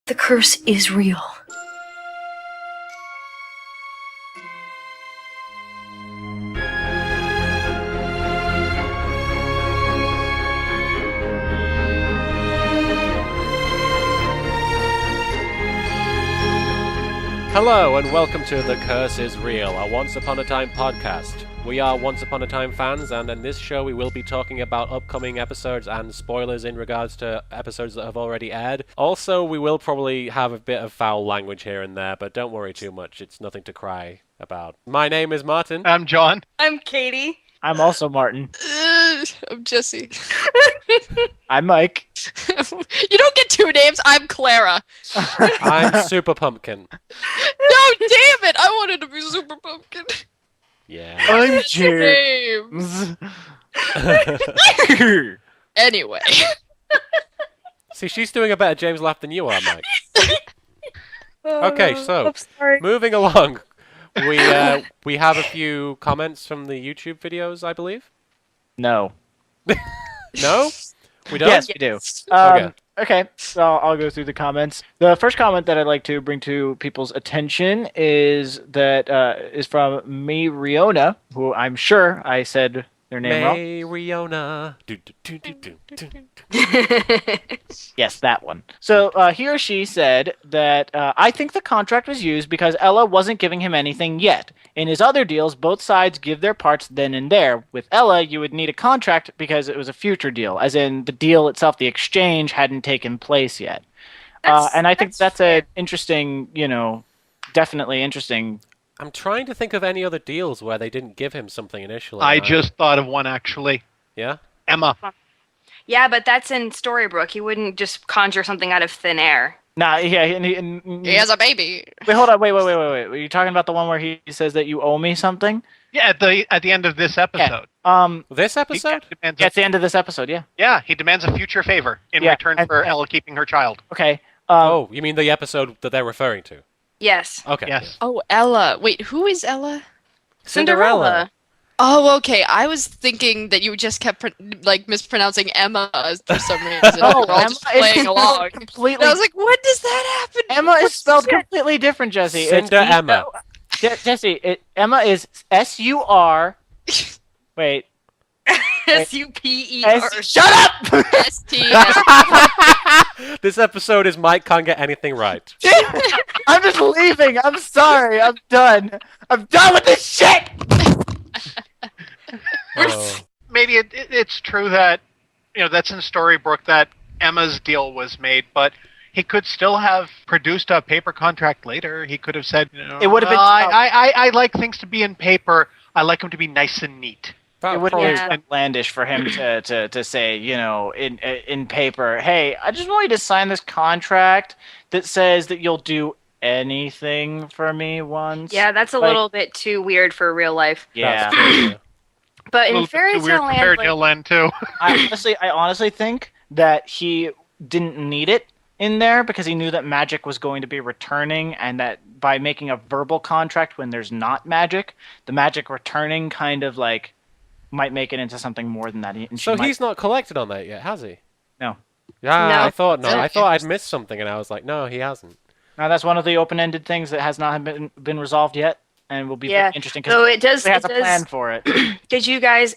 The curse is real. Hello and welcome to The Curse is Real, a Once Upon a Time podcast. We are Once Upon a Time fans, and in this show we will be talking about upcoming episodes and spoilers in regards to episodes that have already aired. Also, we will probably have a bit of foul language here and there, but don't worry too much, it's nothing to cry about. My name is Martin. I'm John. I'm Katie. I'm also Martin. I'm Jesse. I'm Mike. You don't get two names. I'm Clara. I'm Super Pumpkin. No, damn it! I wanted to be Super Pumpkin. Yeah. I'm That's your James. Anyway. See, she's doing a better James laugh than you are, Mike. Okay, so, I'm sorry. moving along. We have a few comments from the YouTube videos, I believe. No. No? We don't? Yes, we do. Okay, so I'll go through the comments. The first comment that I'd like to bring to people's attention is that is from Riona, who I'm sure I said their name wrong. Riona. Yes, that one. So he or she said that I think the contract was used because Ella wasn't giving him anything yet. In his other deals, both sides give their parts then and there. With Ella, you would need a contract because it was a future deal, as in the deal itself, the exchange hadn't taken place yet. And I think that's an interesting, definitely interesting. I'm trying to think of any other deals where they didn't give him something initially. I just thought of one, actually. Yeah? Emma. Yeah, but that's in Storybrook. He wouldn't just conjure something out of thin air. Nah, yeah, He has a baby. Wait, hold on, wait. Were you talking about the one where he says that you owe me something? Yeah, at the end of this episode. This episode? He demands Yeah, it's the end of this episode, yeah. yeah, he demands a future favor in Yeah, return and- for Ella keeping her child. Okay. Oh, you mean the episode that they're referring to? Yes. Okay. Yes. Oh, Ella. Wait, who is Ella? Cinderella. Oh, okay. I was thinking that you just kept mispronouncing Emma for some reason. No, We're all Emma just is playing along. completely. And I was like, when does that happen? Emma is spelled completely different, Jesse. Cinder Emma. Jesse, Emma is S-U-R. Wait. S-U-P-E-R. Shut up! S-T-S. This episode is Mike can't get anything right. I'm just leaving. I'm sorry. I'm done. I'm done with this shit! Oh. Maybe it's true that, that's in Storybrook that Emma's deal was made, but he could still have produced a paper contract later. He could have said, It would have been- I like things to be in paper. I like them to be nice and neat. It would have Yeah. been outlandish for him to say, in paper, hey, I just want you to sign this contract that says that you'll do anything for me once. Yeah, that's a little bit too weird for real life. Yeah. But A in little bit Fairy too weird Tale for Land, Fairy like, Tale Land too. I honestly think that he didn't need it in there because he knew that magic was going to be returning, and that by making a verbal contract when there's not magic, the magic returning kind of might make it into something more than that. And So he's not collected on that yet, has he? No. Yeah, No. I thought no. No. I thought I'd missed something, and I was like, no, he hasn't. Now that's one of the open-ended things that has not been resolved yet, and will be very interesting So because it does. he has It a plan does. for it. Did you guys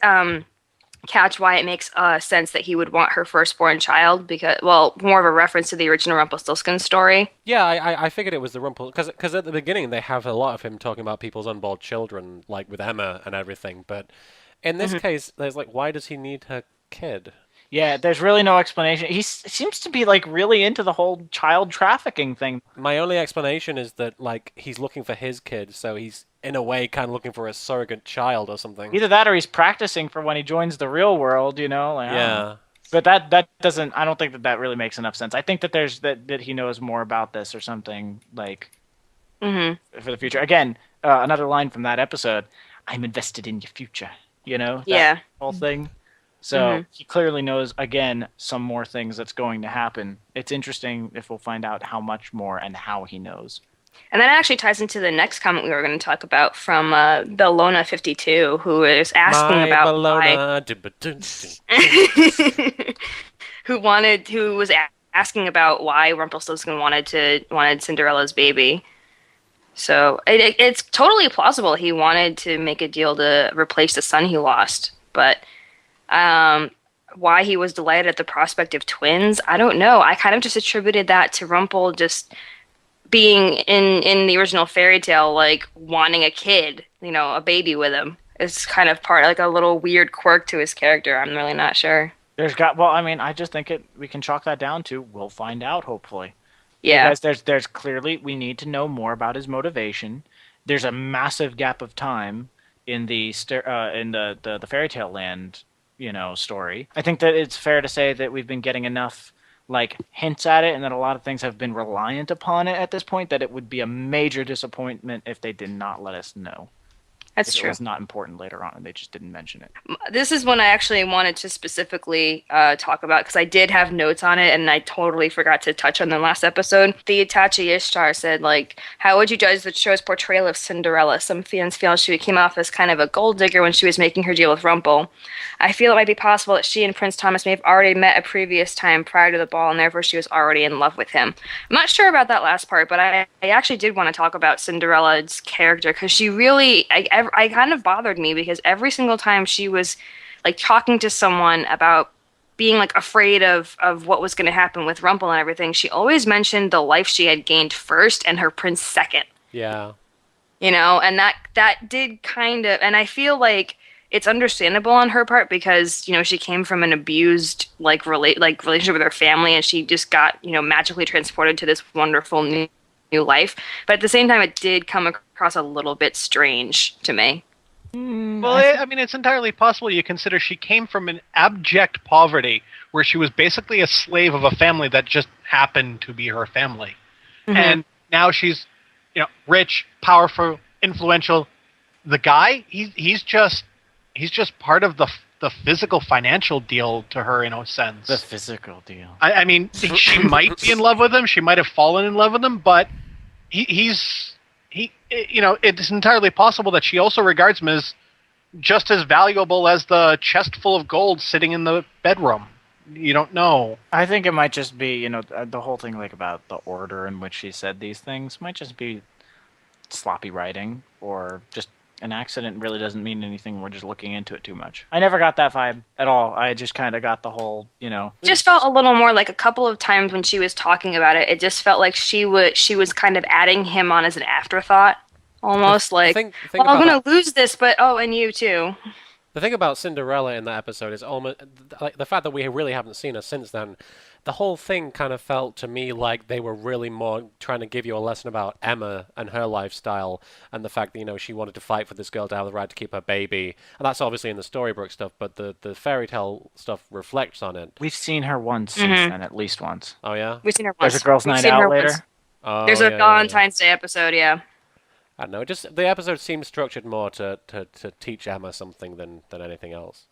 catch why it makes sense that he would want her firstborn child? Because, well, more of a reference to the original Rumpelstiltskin story. Yeah, I figured it was the Rumple, because at the beginning they have a lot of him talking about people's unborn children, like with Emma and everything, but in this case, there's why does he need her kid? Yeah, there's really no explanation. He seems to be really into the whole child trafficking thing. My only explanation is that he's looking for his kid, so he's in a way kind of looking for a surrogate child or something. Either that or he's practicing for when he joins the real world, I don't know. Yeah. But that doesn't. I don't think that really makes enough sense. I think that there's that he knows more about this or something for the future. Again, another line from that episode: "I'm invested in your future." That Yeah. whole thing. So he clearly knows again some more things that's going to happen. It's interesting if we'll find out how much more and how he knows. And that actually ties into the next comment we were going to talk about from Bellona52, who is asking about why, who was asking about why Rumpelstiltskin wanted Cinderella's baby. So it's totally plausible he wanted to make a deal to replace the son he lost, but why he was delighted at the prospect of twins, I don't know. I kind of just attributed that to Rumple just being in the original fairy tale, like wanting a kid, a baby with him. It's kind of part like a little weird quirk to his character. I'm really not sure. I just think we can chalk that down to we'll find out hopefully. Yeah. Because there's clearly we need to know more about his motivation. There's a massive gap of time in the fairy tale land, story. I think that it's fair to say that we've been getting enough hints at it, and that a lot of things have been reliant upon it at this point, that it would be a major disappointment if they did not let us know. That's true. It was not important later on, and they just didn't mention it. This is one I actually wanted to specifically talk about, because I did have notes on it, and I totally forgot to touch on the last episode. The Itachi Ishtar said, how would you judge the show's portrayal of Cinderella? Some fans feel she came off as kind of a gold digger when she was making her deal with Rumple. I feel it might be possible that she and Prince Thomas may have already met a previous time prior to the ball, and therefore she was already in love with him. I'm not sure about that last part, but I actually did want to talk about Cinderella's character, because she really... I kind of bothered me, because every single time she was talking to someone about being afraid of what was going to happen with Rumple and everything, she always mentioned the life she had gained first and her prince second. Yeah. And that did kind of, and I feel like it's understandable on her part, because she came from an abused relationship with her family, and she just got magically transported to this wonderful new life. But at the same time, it did come across a little bit strange to me. Well, it's entirely possible you consider she came from an abject poverty where she was basically a slave of a family that just happened to be her family. Mm-hmm. And now she's, rich, powerful, influential. The guy, he's just part of the physical financial deal to her, in a sense. The physical deal. I mean, she might be in love with him. She might have fallen in love with him, but it's entirely possible that she also regards him as just as valuable as the chest full of gold sitting in the bedroom. You don't know. I think it might just be, the whole thing about the order in which she said these things might just be sloppy writing, or just an accident. Really doesn't mean anything. We're just looking into it too much. I never got that vibe at all. I just kind of got the whole, Just felt a little more like a couple of times when she was talking about it. It just felt like she was kind of adding him on as an afterthought, almost I'm going to lose this, but and you too. The thing about Cinderella in that episode is almost the fact that we really haven't seen her since then. The whole thing kind of felt to me like they were really more trying to give you a lesson about Emma and her lifestyle, and the fact that she wanted to fight for this girl to have the right to keep her baby, and that's obviously in the Storybrook stuff. But the fairy tale stuff reflects on it. We've seen her once since then, at least once. Oh yeah, we've seen her once. There's a girls' night out later. Oh, there's a Valentine's Day episode. Yeah. I don't know. Just the episode seems structured more to teach Emma something than anything else.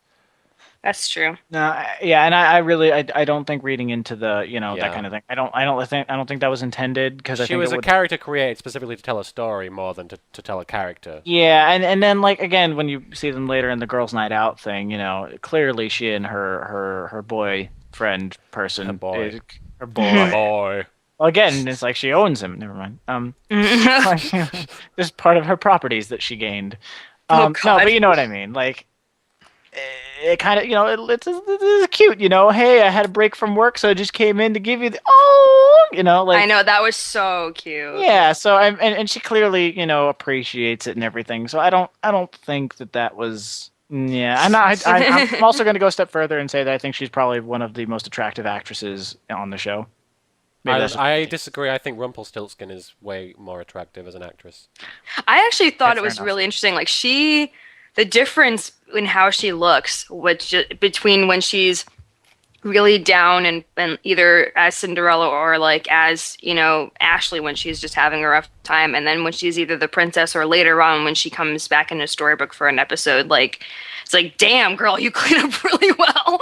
That's true. No, yeah, and I don't think reading into the that kind of thing. I don't think that was intended, because she was a character created specifically to tell a story more than to tell a character. Yeah, and then again, when you see them later in the girls' night out thing, clearly she and her boyfriend person, her boy. Well, again, it's she owns him. Never mind. This part of her properties that she gained. Oh God. No, but you know what I mean. It kind of, it's cute. Hey, I had a break from work, so I just came in to give you the I know, that was so cute. Yeah. So and she clearly appreciates it and everything. So I don't think that was. Yeah, I'm also going to go a step further and say that I think she's probably one of the most attractive actresses on the show. I disagree. I think Rumpelstiltskin is way more attractive as an actress. I actually thought it was really interesting. The difference in how she looks, between when she's really down and either as Cinderella or as Ashley when she's just having a rough time, and then when she's either the princess or later on when she comes back into Storybrook for an episode, it's damn girl, you clean up really well.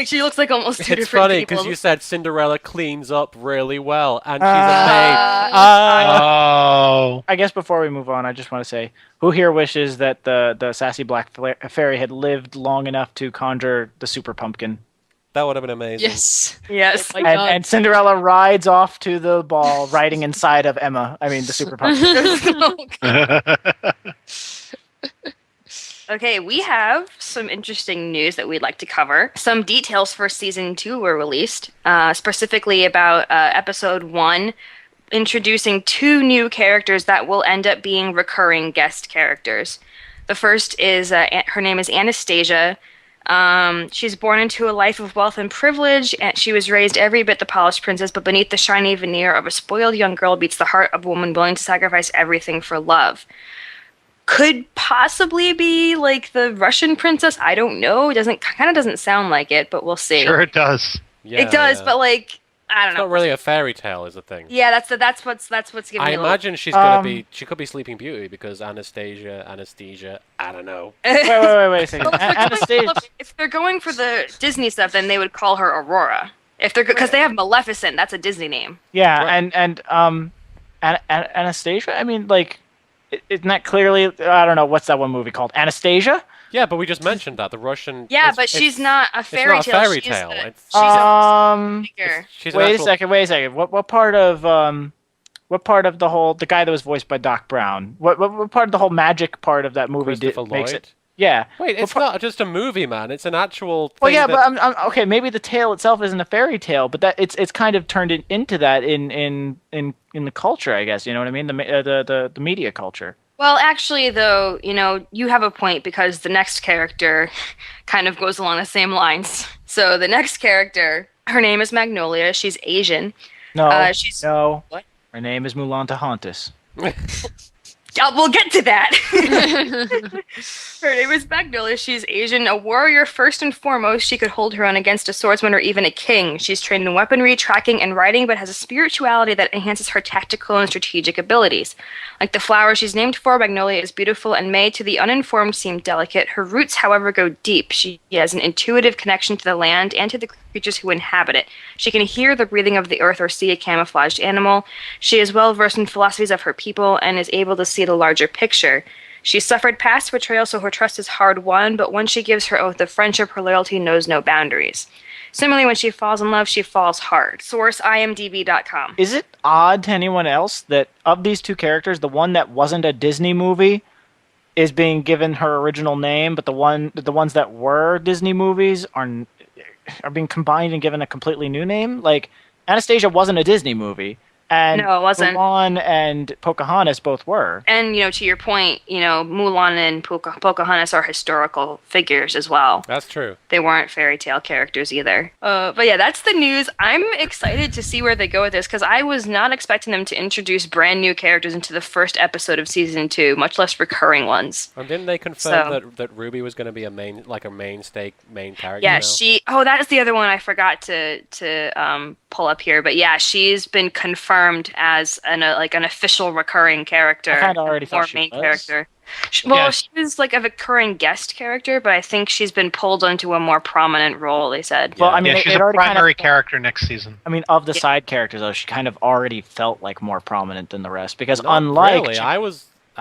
She looks like almost two different people. It's funny because you said Cinderella cleans up really well, and she's a maid. Oh. I guess before we move on, I just want to say, who here wishes that the sassy black fairy had lived long enough to conjure the super pumpkin? That would have been amazing. Yes. Yes. Oh my God. And Cinderella rides off to the ball, riding inside of Emma. I mean, the Super Puppet. Okay, we have some interesting news that we'd like to cover. Some details for season 2 were released, specifically about episode 1, introducing 2 new characters that will end up being recurring guest characters. The first is, her name is Anastasia. She's born into a life of wealth and privilege, and she was raised every bit the polished princess, but beneath the shiny veneer of a spoiled young girl beats the heart of a woman willing to sacrifice everything for love. Could possibly be like the Russian princess. I don't know. It doesn't sound like it, but we'll see. Sure, it does. Yeah, It does, yeah. but like I don't It's know. not really a fairy tale, is the thing. Yeah, that's what's giving I me a little- imagine she's gonna be. She could be Sleeping Beauty because anesthesia. I don't know. wait a second. Well, Anastasia. if they're going for the Disney stuff, then they would call her Aurora. If they're because they have Maleficent, that's a Disney name. Yeah, Right. Anastasia. I mean, like, isn't that clearly? I don't know what's that one movie called? Anastasia. Yeah, but we just mentioned that the Russian. Yeah, it's- but she's not a It's fairy not a tale. fairy She's tale. a- It's, she's a Um. figure. she's an Wait actual- a second. What part of the guy that was voiced by Doc Brown? What part of the whole magic part of that movie Christopher makes Lloyd? it? Yeah. Wait, it's not just a movie, man. It's an actual. Thing Well, yeah, that- but I'm okay. Maybe the tale itself isn't a fairy tale, but that it's kind of turned into that in the culture, I guess. You know what I mean? The media culture. Well, actually, though, you have a point because the next character kind of goes along the same lines. So the next character, her name is Magnolia. She's Asian. No, she's no. What? Her name is Mulanta Hauntus. We'll get to that. Her name is Magnolia. She's Asian, a warrior first and foremost. She could hold her own against a swordsman or even a king. She's trained in weaponry, tracking, and writing, but has a spirituality that enhances her tactical and strategic abilities. Like the flower she's named for, Magnolia is beautiful and may, to the uninformed, seem delicate. Her roots, however, go deep. She has an intuitive connection to the land and to the creatures who inhabit it. She can hear the breathing of the earth or see a camouflaged animal. She is well versed in philosophies of her people and is able to see the larger picture. She suffered past betrayal, so her trust is hard won, but once she gives her oath of friendship, her loyalty knows no boundaries. Similarly, when she falls in love, she falls hard. Source imdb.com. Is it odd to anyone else that of these two characters, the one that wasn't a Disney movie is being given her original name, but the ones that were Disney movies are being combined and given a completely new name? Like, Anastasia wasn't a Disney movie, and No, it wasn't. Mulan and Pocahontas both were. And, to your point, Mulan and Pocahontas are historical figures as well. That's true. They weren't fairy tale characters either. But yeah, that's the news. I'm excited to see where they go with this because I was not expecting them to introduce brand new characters into the first episode of season 2, much less recurring ones. And didn't they confirm So- that Ruby was going to be a main character? Yeah, now? that is the other one I forgot to pull up here. But yeah, she's been confirmed as an official recurring character. I kinda already thought more she main was. character. She Yes. was like a recurring guest character, but I think she's been pulled into a more prominent role, they said. Well, Yeah. I mean, Yeah, she's it a already kind primary of. character next season. I mean, of the Yeah. side characters, though, she kind of already felt like more prominent than the rest because Not unlike really, I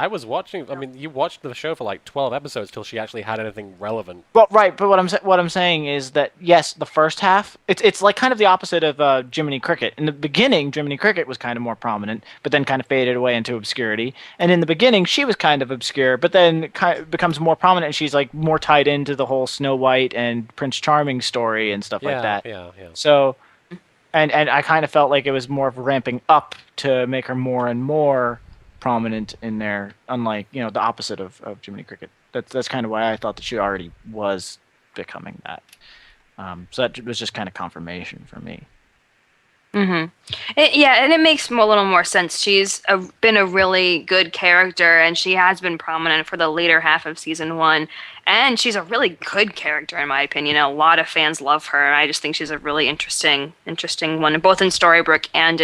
was watching. I mean, you watched the show for like 12 episodes till she actually had anything relevant. Well, right, but what I'm saying is that yes, the first half it's like kind of the opposite of Jiminy Cricket. In the beginning, Jiminy Cricket was kind of more prominent, but then kind of faded away into obscurity. And in the beginning, she was kind of obscure, but then kind of becomes more prominent. And she's like more tied into the whole Snow White and Prince Charming story and stuff like that. Yeah. So, and I kind of felt like it was more of ramping up to make her more and more prominent in there, unlike the opposite of Jiminy Cricket. That's kind of why I thought that she already was becoming that. So that was just kind of confirmation for me. Mm-hmm. And it makes a little more sense. She's been a really good character, and she has been prominent for the later half of season 1. And she's a really good character, in my opinion. A lot of fans love her, and I just think she's a really interesting one, both in Storybrook and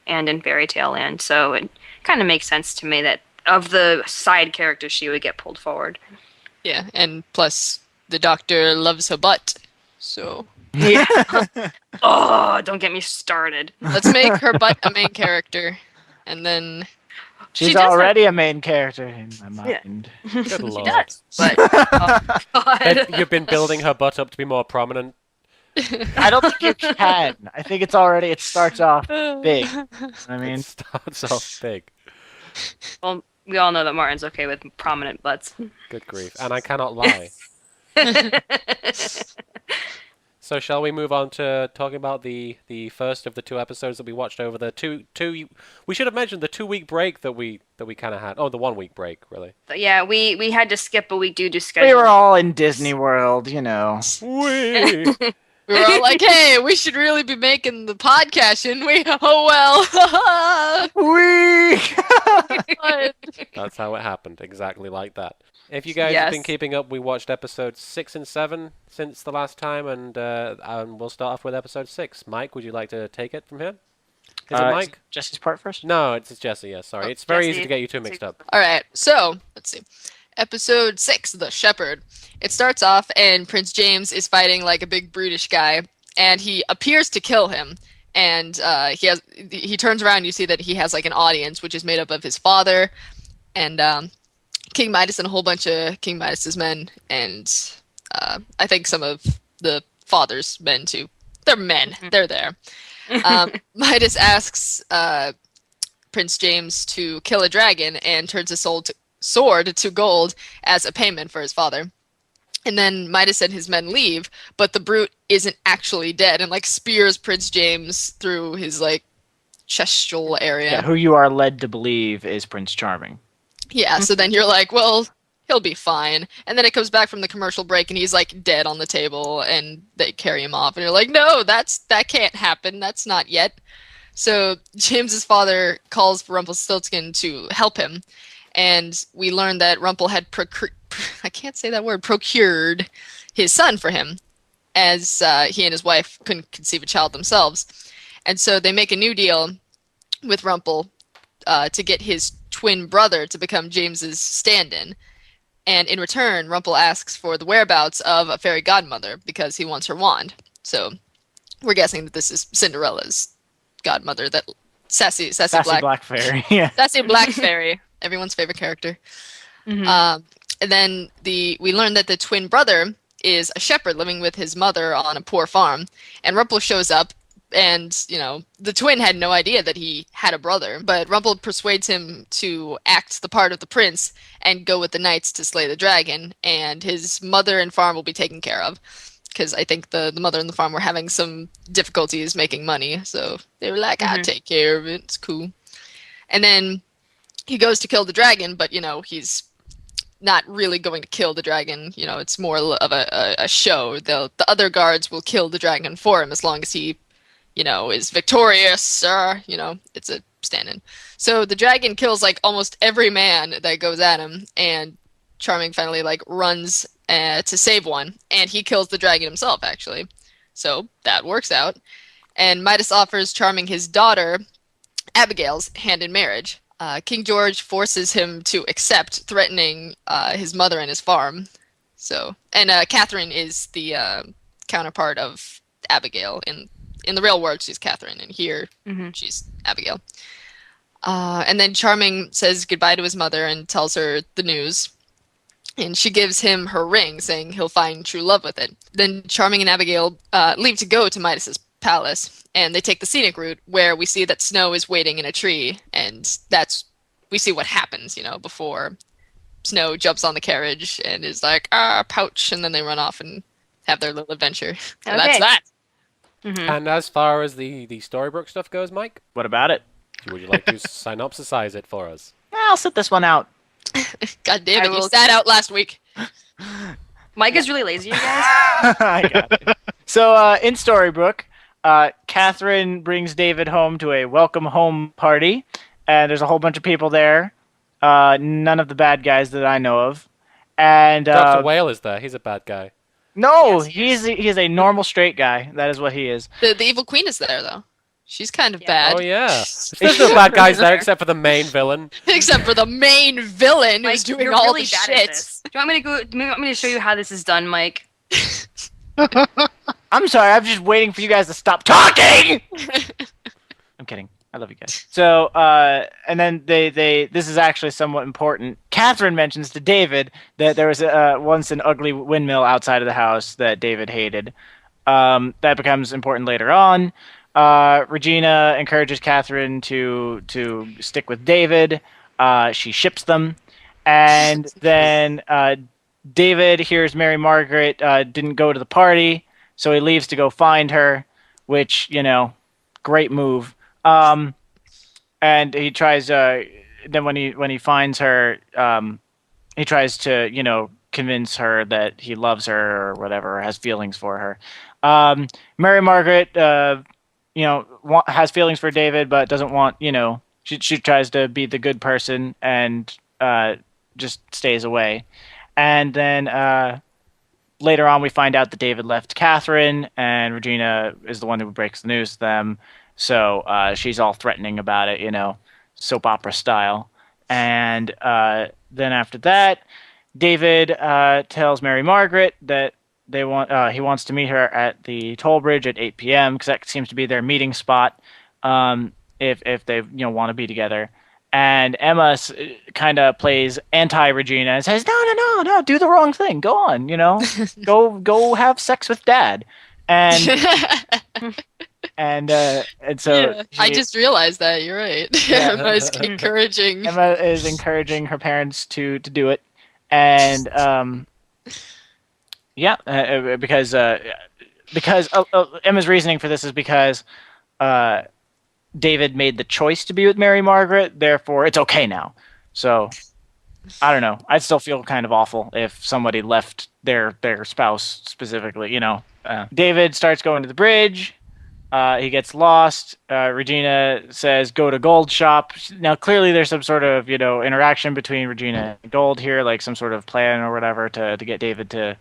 in Fairy Tale Land. So it kind of makes sense to me that of the side characters, she would get pulled forward. Yeah, and plus the doctor loves her butt. So Yeah. Oh, don't get me started. let's make her butt a main character. And then She She's does have- already a main character in my Yeah. mind. Good She lord. does, but oh, God. You've been building her butt up to be more prominent. I don't think you can. I think it starts off big. I mean, It starts off big. Well, we all know that Martin's okay with prominent butts. Good grief. And I cannot lie. So shall we move on to talking about the first of the 2 episodes that we watched over the two we should have mentioned the 2-week break that we kind of had. Oh, the 1-week break, really. So, yeah, we had to skip a week due to we schedule. were all in Disney World, you know. Wee! We were all like, hey, we should really be making the podcast, shouldn't we? Oh, well. Wee! That's how it happened, exactly like that. If you guys have been keeping up, we watched episodes 6 and 7 since the last time, and we'll start off with episode 6. Mike, would you like to take it from here? Is it Mike? Jesse's part first? No, it's Jesse, yeah, sorry. It's very easy to get you two mixed up. All right, so let's see. Episode 6, The Shepherd. It starts off, and Prince James is fighting like a big brutish guy, and he appears to kill him. And he turns around, and you see that he has like an audience, which is made up of his father, and King Midas and a whole bunch of King Midas's men, and I think some of the father's men too. They're men. They're there. Midas asks Prince James to kill a dragon and turns his sword to gold as a payment for his father. And then Midas and his men leave, but the brute isn't actually dead and like spears Prince James through his like chestal area. Yeah, who you are led to believe is Prince Charming. Yeah, so then you're like, well, he'll be fine. And then it comes back from the commercial break and he's like dead on the table and they carry him off and you're like, no, that can't happen. That's not yet. So James's father calls for Rumpelstiltskin to help him. And we learn that Rumple had procured his son for him, as he and his wife couldn't conceive a child themselves. And so they make a new deal with Rumple to get his twin brother to become James's stand-in. And in return, Rumple asks for the whereabouts of a fairy godmother because he wants her wand. So we're guessing that this is Cinderella's godmother, that sassy black fairy. Yeah. Sassy black fairy, everyone's favorite character. And then we learn that the twin brother is a shepherd living with his mother on a poor farm. And Rumple shows up, and, you know, the twin had no idea that he had a brother. But Rumple persuades him to act the part of the prince and go with the knights to slay the dragon. And his mother and farm will be taken care of. Because I think the mother and the farm were having some difficulties making money. So they were like, I'll take care of it. It's cool. And then he goes to kill the dragon, but, you know, he's not really going to kill the dragon. You know, it's more of a show. The other guards will kill the dragon for him as long as he, you know, is victorious. You know, it's a stand-in. So the dragon kills, like, almost every man that goes at him, and Charming finally, like, runs to save one, and he kills the dragon himself, actually. So that works out. And Midas offers Charming his daughter, Abigail's, hand in marriage. King George forces him to accept, threatening his mother and his farm. So, and Catherine is the counterpart of Abigail. In the real world, she's Catherine, and here she's Abigail. And then Charming says goodbye to his mother and tells her the news. And she gives him her ring, saying he'll find true love with it. Then Charming and Abigail leave to go to Midas's palace, and they take the scenic route where we see that Snow is waiting in a tree, and we see what happens, you know, before Snow jumps on the carriage and is like, pouch, and then they run off and have their little adventure. So that's that. And as far as the Storybrook stuff goes, Mike? What about it? Would you like to synopsisize it for us? I'll sit this one out. God damn it, you sat out last week. Mike is really lazy, you guys. I got it. So in Storybrook, Catherine brings David home to a welcome home party, and there's a whole bunch of people there. None of the bad guys that I know of. And Dr. Whale is there. He's a bad guy. No, he's a normal straight guy. That is what he is. The evil queen is there, though. She's kind of bad. Oh, yeah. There's no bad guys there except for the main villain. Except for the main villain who's doing you're all really the bad shit. at this. Do you want me to show you how this is done, Mike? I'm sorry, I'm just waiting for you guys to stop talking! I'm kidding. I love you guys. So, and then this is actually somewhat important. Catherine mentions to David that there was once an ugly windmill outside of the house that David hated. That becomes important later on. Regina encourages Catherine to stick with David. She ships them. And then David hears Mary Margaret didn't go to the party, so he leaves to go find her, which, great move. And he tries, then when he finds her, he tries to, convince her that he loves her or whatever, or has feelings for her. Mary Margaret, has feelings for David, but doesn't want, she tries to be the good person and just stays away. And then later on, we find out that David left Catherine, and Regina is the one who breaks the news to them. So she's all threatening about it, soap opera style. And then after that, David tells Mary Margaret that he wants to meet her at the toll bridge at 8 p.m. because that seems to be their meeting spot if they want to be together. And Emma kind of plays anti-Regina and says, no, do the wrong thing. Go on, go have sex with Dad. And and so I just realized that. You're right. Yeah. Emma is encouraging. Emma is encouraging her parents to do it. And because Emma's reasoning for this is because David made the choice to be with Mary Margaret, therefore it's okay now. So I don't know. I'd still feel kind of awful if somebody left their spouse specifically. David starts going to the bridge. He gets lost. Regina says, go to Gold shop. Now, clearly there's some sort of, interaction between Regina and Gold here, like some sort of plan or whatever to get David to...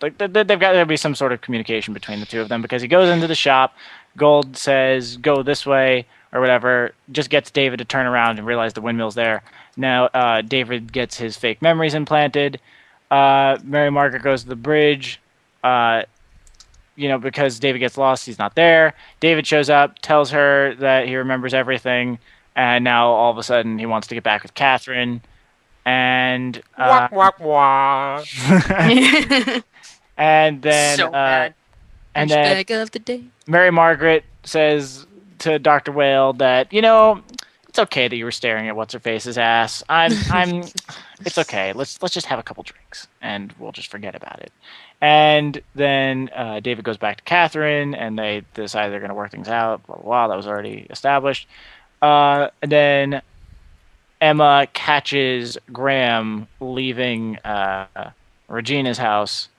Like, they've got to be some sort of communication between the two of them because he goes into the shop. Gold says, go this way or whatever, just gets David to turn around and realize the windmill's there. Now, David gets his fake memories implanted. Mary Margaret goes to the bridge. Because David gets lost, he's not there. David shows up, tells her that he remembers everything, and now all of a sudden he wants to get back with Catherine. And Wah, wah, wah. and then So bad. and then Douchebag of the day. Mary Margaret says to Dr. Whale that it's okay that you were staring at what's her face's ass. It's okay. Let's just have a couple drinks and we'll just forget about it. And then David goes back to Catherine, and they decide they're going to work things out. Blah, blah, blah. That was already established. And then Emma catches Graham leaving Regina's house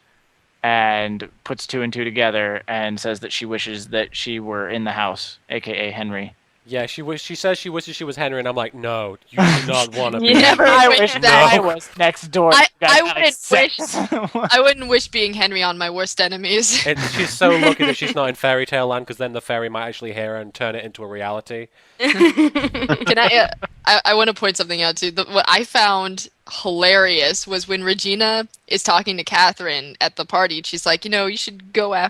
and puts two and two together and says that she wishes that she were in the house, a.k.a. Henry. Yeah, she says she wishes she was Henry, and I'm like, no, you do not want to be. You never I wish wish that. I was next door. I wouldn't wish being Henry on my worst enemies. She's so lucky that she's not in fairy tale land, because then the fairy might actually hear her and turn it into a reality. Can I want to point something out too. What I found hilarious was when Regina is talking to Catherine at the party. She's like, you should go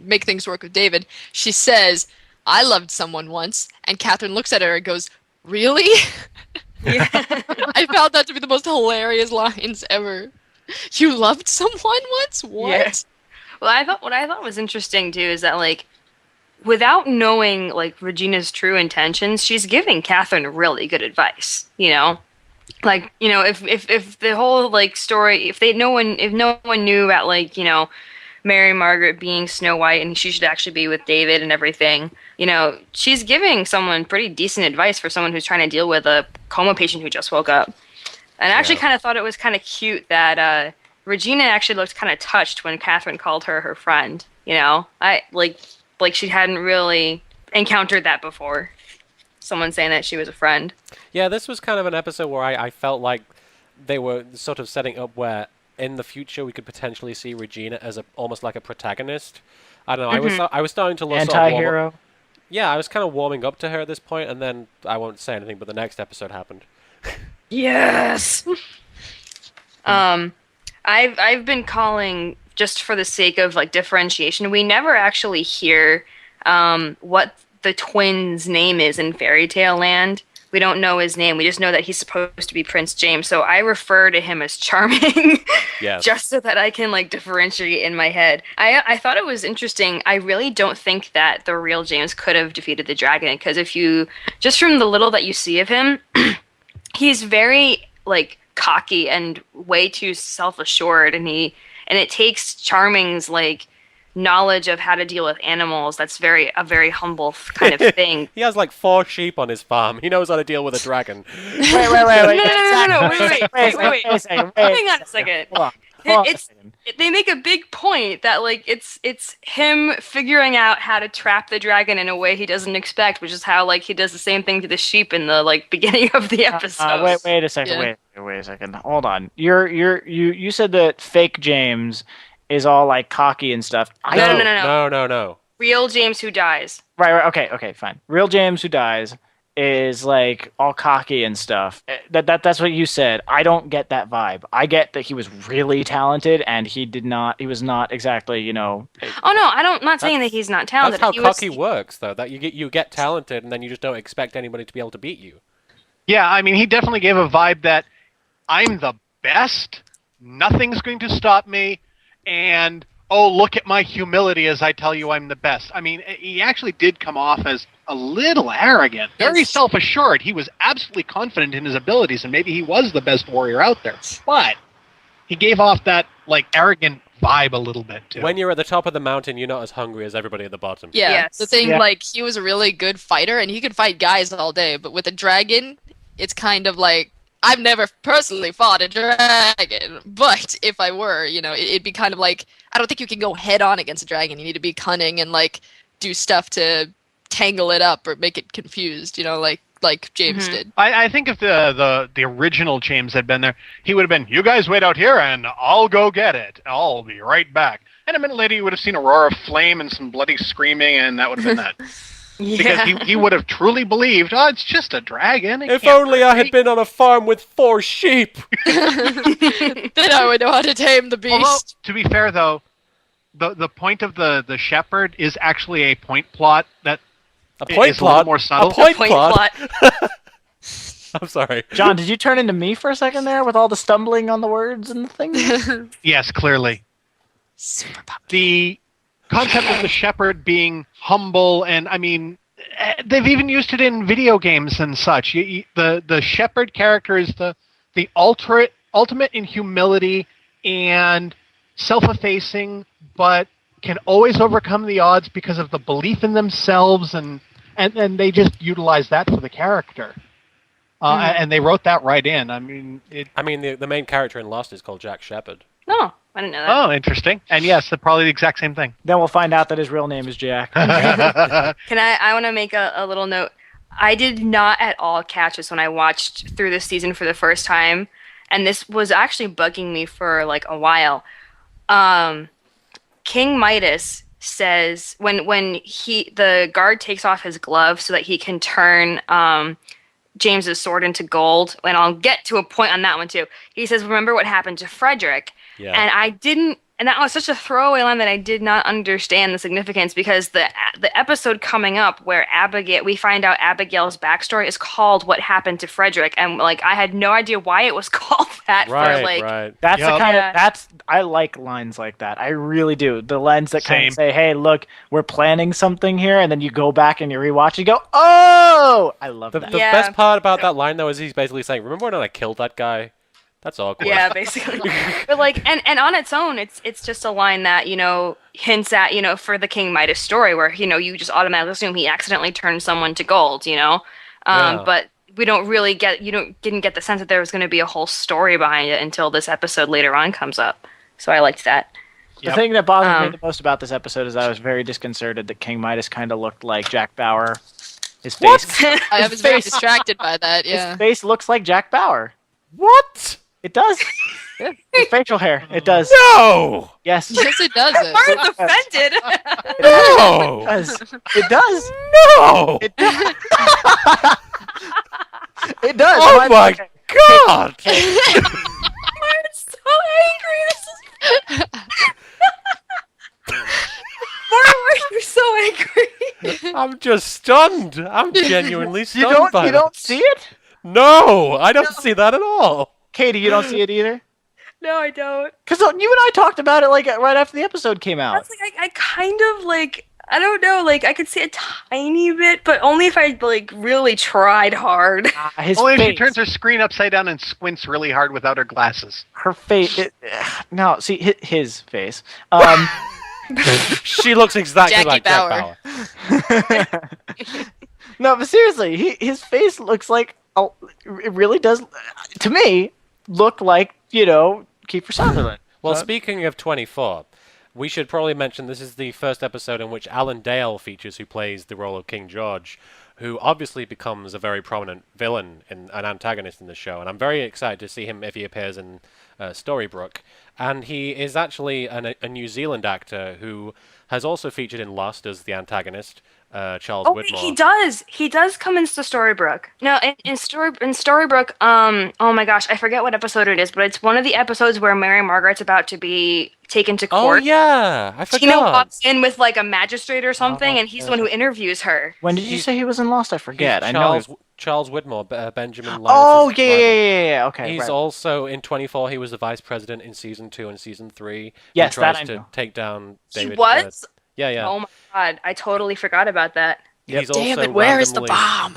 make things work with David. She says, I loved someone once, and Catherine looks at her and goes, really? Yeah. I found that to be the most hilarious lines ever. You loved someone once? What? Yeah. Well, what I thought was interesting too is that without knowing Regina's true intentions, she's giving Catherine really good advice. If the whole story, if no one knew about Mary Margaret being Snow White and she should actually be with David and everything, she's giving someone pretty decent advice for someone who's trying to deal with a coma patient who just woke up. And I actually kind of thought it was kind of cute that Regina actually looked kind of touched when Catherine called her friend. I she hadn't really encountered that before. Someone saying that she was a friend. Yeah, this was kind of an episode where I felt like they were sort of setting up where in the future we could potentially see Regina as almost like a protagonist. I don't know. Mm-hmm. I was starting to look Anti-hero. Yeah, I was kind of warming up to her at this point, and then I won't say anything. But the next episode happened. Yes. I've been calling, just for the sake of differentiation. We never actually hear what the twins' name is in Fairy Tale Land. We don't know his name. We just know that he's supposed to be Prince James. So I refer to him as Charming, Yes. just so that I can like differentiate in my head. I thought it was interesting. I really don't think that the real James could have defeated the dragon, because if you just from the little that you see of him, he's very like cocky and way too self-assured, and it takes Charming's like knowledge of how to deal with animals. That's a very humble kind of thing. He has like 4 sheep on his farm. He knows how to deal with a dragon. Wait. Wait a second. Hang on a second. Hold on a second. They make a big point that like it's him figuring out how to trap the dragon in a way he doesn't expect, which is how like he does the same thing to the sheep in the like beginning of the episode. Wait a second. Yeah. Wait a second. Hold on. You said that fake James is all like cocky and stuff. No. Real James who dies. Right. Okay, fine. Real James who dies is like all cocky and stuff. That's what you said. I don't get that vibe. I get that he was really talented and he was not exactly, Oh no, I'm not saying that he's not talented. That's how cocky works, though. That you get talented and then you just don't expect anybody to be able to beat you. Yeah, I mean, he definitely gave a vibe that I'm the best, nothing's going to stop me, and oh, look at my humility as I tell you I'm the best. I mean, he actually did come off as a little arrogant, very self-assured. He was absolutely confident in his abilities, and maybe he was the best warrior out there. But he gave off that, like, arrogant vibe a little bit, too. When you're at the top of the mountain, you're not as hungry as everybody at the bottom. Yeah, Yes. the thing, like, he was a really good fighter, and he could fight guys all day, but with a dragon, it's kind of like, I've never personally fought a dragon, but if I were, it'd be kind of like, I don't think you can go head on against a dragon. You need to be cunning and like do stuff to tangle it up or make it confused, like James did. I think if the original James had been there, he would have been, you guys wait out here and I'll go get it. I'll be right back. And a minute later, you would have seen a roar of flame and some bloody screaming, and that would have been that. Because he would have truly believed, oh, it's just a dragon. If only I had been on a farm with 4 sheep. Then I would know how to tame the beast. Although, to be fair, though, the point of the shepherd is actually a point plot that A point is plot? a little more subtle. A point plot? I'm sorry. John, did you turn into me for a second there with all the stumbling on the words and the things? Yes, clearly. The concept of the shepherd being humble, and I mean, they've even used it in video games and such. The shepherd character is the ultimate in humility and self-effacing, but can always overcome the odds because of the belief in themselves, and they just utilize that for the character. And they wrote that right in. I mean, the main character in Lost is called Jack Shepherd. No, I didn't know that. Oh, interesting. And yes, they're probably the exact same thing. Then we'll find out that his real name is Jack. I want to make a little note. I did not at all catch this when I watched through this season for the first time, and this was actually bugging me for like a while. King Midas says when the guard takes off his glove so that he can turn James's sword into gold, and I'll get to a point on that one too. He says, "Remember what happened to Frederick?" Yeah. And I didn't, and that was such a throwaway line that I did not understand the significance, because the episode coming up where we find out Abigail's backstory is called "What Happened to Frederick," and like I had no idea why it was called that. Right. That's the kind of I like lines like that. I really do. The lines that kind of say, "Hey, look, we're planning something here," and then you go back and you rewatch and you go, "Oh!" I love that. The best part about that line, though, is he's basically saying, "Remember when I killed that guy?" That's awkward. Yeah, basically. But like, and on its own, it's just a line that hints at for the King Midas story, where you just automatically assume he accidentally turned someone to gold. But we don't really didn't get the sense that there was going to be a whole story behind it until this episode later on comes up. So I liked that. The thing that bothered me the most about this episode is I was very disconcerted that King Midas kind of looked like Jack Bauer. His face. I was very distracted by that. Yeah. His face looks like Jack Bauer. What? It does. Yeah. His facial hair. It does. No! Yes. Yes, it does. Mark's offended. No! It does. No! It does. It does. Oh my god! Mark's so angry. This is. Mark, you're so angry. I'm just stunned. I'm genuinely You stunned by don't this. see it? No, I don't see that at all. Katie, you don't see it either? No, I don't. Because you and I talked about it like right after the episode came out. That's like I kind of like I don't know, like I could see a tiny bit, but only if I like really tried hard. His Only if face, she turns her screen upside down and squints really hard without her glasses. her face. No, see his face. She looks exactly Jackie like Bauer. Jack Bauer. No, but seriously, his face looks like it really does to me look like Kiefer Sutherland. Well, speaking of 24, we should probably mention this is the first episode in which Alan Dale features, who plays the role of King George, who obviously becomes a very prominent villain and an antagonist in the show. And I'm very excited to see him if he appears in Storybrook. And he is actually a New Zealand actor who has also featured in Lost as the antagonist, Charles Widmore. He does. He does come into Storybrook. No, in Storybrook, oh my gosh, I forget what episode it is, but it's one of the episodes where Mary Margaret's about to be taken to Oh court. yeah, I forgot. Tina walks in with like a magistrate or something, and he's the one who interviews her. When did you say he was in Lost? I forget. He's I know. Charles Widmore, Benjamin Linus's Oh brother. yeah. Okay. He's right. also in 24. He was the vice president in season 2 and season 3. Yes, he tries that I to know. take down David. He was? Yeah. Oh my god, I totally forgot about that. He's Damn also it, where is the randomly- bomb?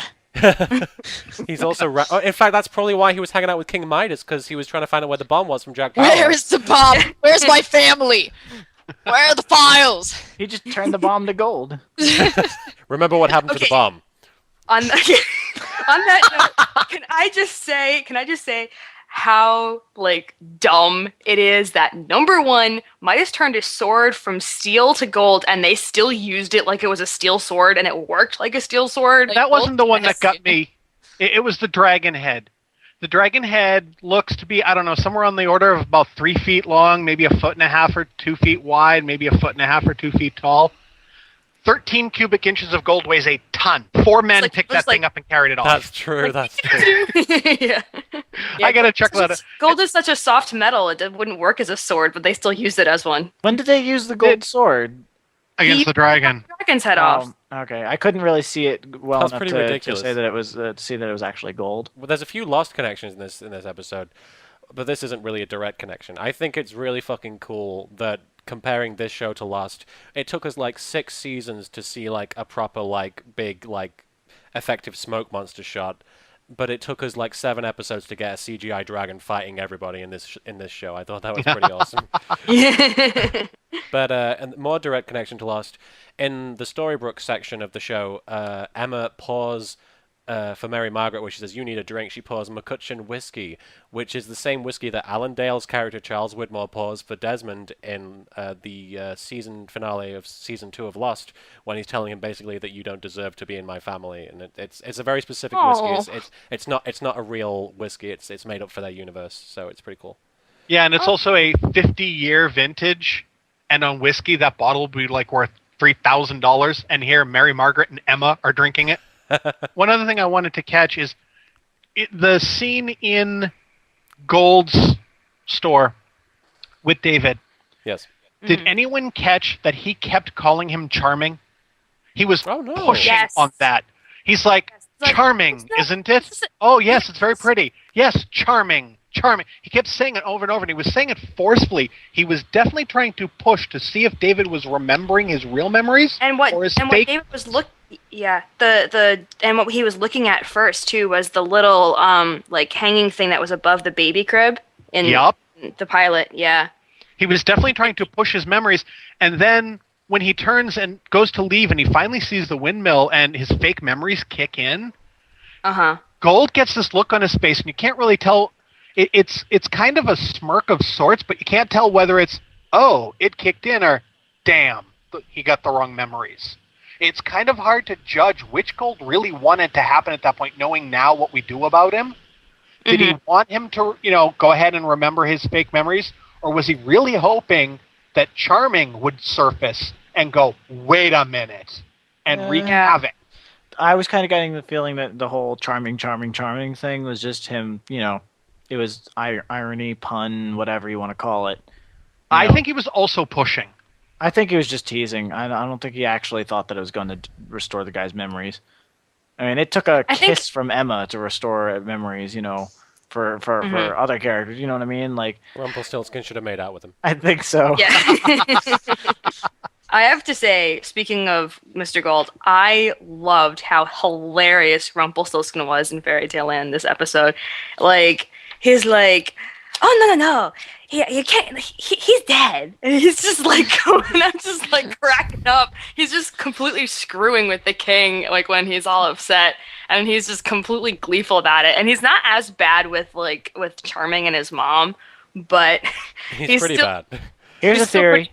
He's also in fact, that's probably why he was hanging out with King Midas, because he was trying to find out where the bomb was from Jack Bauer. Where is the bomb? Where's my family? Where are the files? He just turned the bomb to gold. Remember what happened to the Okay. bomb? On that note, can I just say how like dumb it is that number one, Midas turned his sword from steel to gold, and they still used it like it was a steel sword, and it worked like a steel sword. That wasn't the one that got Yes. me. It was the dragon head. The dragon head looks to be, I don't know, somewhere on the order of about 3 feet long, maybe 1.5 or 2 feet wide, maybe 1.5 or 2 feet tall. 13 cubic inches of gold weighs a ton. 4 men like- picked looks that thing up and carried it off. That's true. That's true. Yeah. I gotta check that out. Gold is such a soft metal; it wouldn't work as a sword, but they still used it as one. When did they use the gold sword? Against the dragon. Dragon's head off. Okay, I couldn't really see it well That's enough pretty to ridiculous. say that it was to see that it was actually gold. Well, there's a few Lost connections in this episode, but this isn't really a direct connection. I think it's really fucking cool that comparing this show to Lost, it took us like 6 seasons to see like a proper like big like effective smoke monster shot, but it took us like 7 episodes to get a CGI dragon fighting everybody in this show. I thought that was pretty awesome. But and more direct connection to Lost, in the Storybrook section of the show, Emma pours for Mary Margaret, where she says, "You need a drink." She pours McCutcheon whiskey, which is the same whiskey that Alan Dale's character Charles Widmore pours for Desmond in the season finale of season 2 of Lost, when he's telling him basically that you don't deserve to be in my family, and it's a very specific whiskey. It's not a real whiskey. It's made up for their universe, so it's pretty cool. Yeah, and it's also a 50-year vintage, and on whiskey, that bottle would be like worth $3,000, and here Mary Margaret and Emma are drinking it. One other thing I wanted to catch is the scene in Gold's store with David. Yes. Did anyone catch that he kept calling him charming? He was pushing Yes. on that. He's like, like, charming, isn't it? Oh, yes, it's very pretty. Yes, charming, charming. He kept saying it over and over, and he was saying it forcefully. He was definitely trying to push to see if David was remembering his real memories And what or his and fake. what David was what he was looking at first too was the little like hanging thing that was above the baby crib in Yup. the pilot. Yeah. He was definitely trying to push his memories, and then when he turns and goes to leave and he finally sees the windmill and his fake memories kick in, Gold gets this look on his face, and you can't really tell. It's kind of a smirk of sorts, but you can't tell whether it's, oh, it kicked in, or damn, he got the wrong memories. It's kind of hard to judge which Gold really wanted to happen at that point, knowing now what we do about him. Did he want him to, go ahead and remember his fake memories, or was he really hoping that Charming would surface and go, wait a minute, and wreak havoc? I was kind of getting the feeling that the whole charming thing was just him, it was irony, pun, whatever you want to call it. I think he was also pushing. I think he was just teasing. I don't think he actually thought that it was going to restore the guy's memories. I mean, it took a kiss from Emma to restore memories, for other characters. You know what I mean? Like, Rumpelstiltskin should have made out with him. I think so. Yeah. I have to say, speaking of Mr. Gold, I loved how hilarious Rumpelstiltskin was in Fairy Tale Land this episode. Like, he's like, oh, no. You can't, he's dead. And he's just like going, I'm just like cracking up. He's just completely screwing with the king, like when he's all upset. And he's just completely gleeful about it. And he's not as bad with Charming and his mom, but he's pretty still, bad. Here's a theory.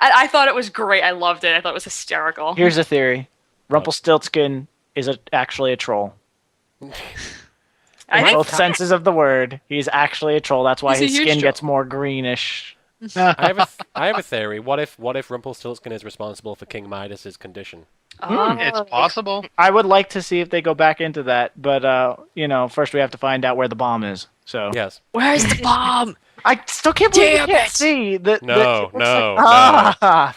I thought it was great. I loved it. I thought it was hysterical. Here's a theory. Rumpelstiltskin is actually a troll. In both senses of the word, he's actually a troll. That's why his skin gets more greenish. I have a theory. What if Rumpelstiltskin is responsible for King Midas's condition? Oh, It's possible. I would like to see if they go back into that, but first we have to find out where the bomb is. So Yes. Where's the bomb? I still can't believe Damn you can't it. see that. No. Whatever.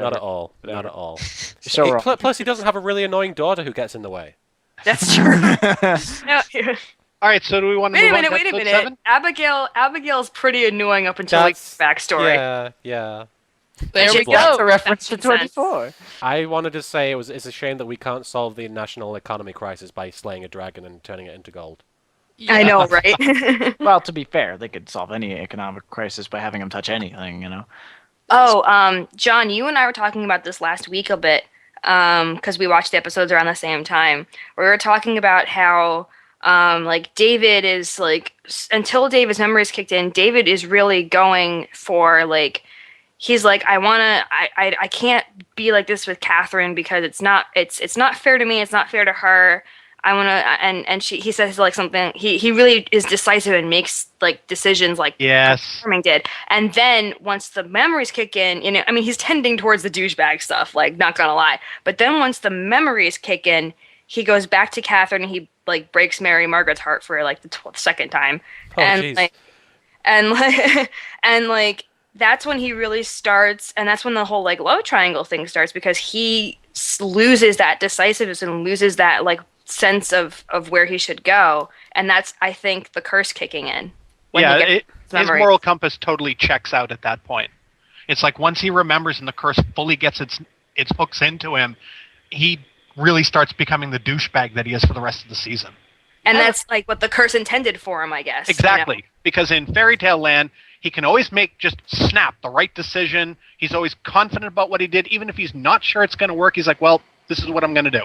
Not at all. Not at all. So wrong. Plus, he doesn't have a really annoying daughter who gets in the way. that's true. No, All right, so do we want to wait a move on minute, to wait a episode minute. 7? Abigail's pretty annoying up until like backstory. Yeah. There we That's go. That's a reference to That makes sense. 24. I wanted to say it's a shame that we can't solve the national economy crisis by slaying a dragon and turning it into gold. I know, right? Well, to be fair, they could solve any economic crisis by having him touch anything. Oh, John, you and I were talking about this last week a bit, because we watched the episodes around the same time. We were talking about how, like, David is, like, until David's memories kicked in, David is really going for, like, he's like, I can't be like this with Catherine because it's not fair to me, it's not fair to her. I want to, and he says like something, he really is decisive and makes like decisions like Yes. Charming did. And then once the memories kick in, I mean, he's tending towards the douchebag stuff, like, not gonna lie. But then once the memories kick in, he goes back to Catherine and he like breaks Mary Margaret's heart for like the second time. Oh, and jeez. like, and like that's when he really starts, and that's when the whole like love triangle thing starts, because he loses that decisiveness and loses that like sense of where he should go, and that's, I think, the curse kicking in. His moral compass totally checks out at that point. It's like once he remembers and the curse fully gets its hooks into him, he really starts becoming the douchebag that he is for the rest of the season. And that's like what the curse intended for him, I guess. Exactly. Because in Fairy Tale Land, he can always snap the right decision. He's always confident about what he did. Even if he's not sure it's going to work, he's like, well, this is what I'm going to do.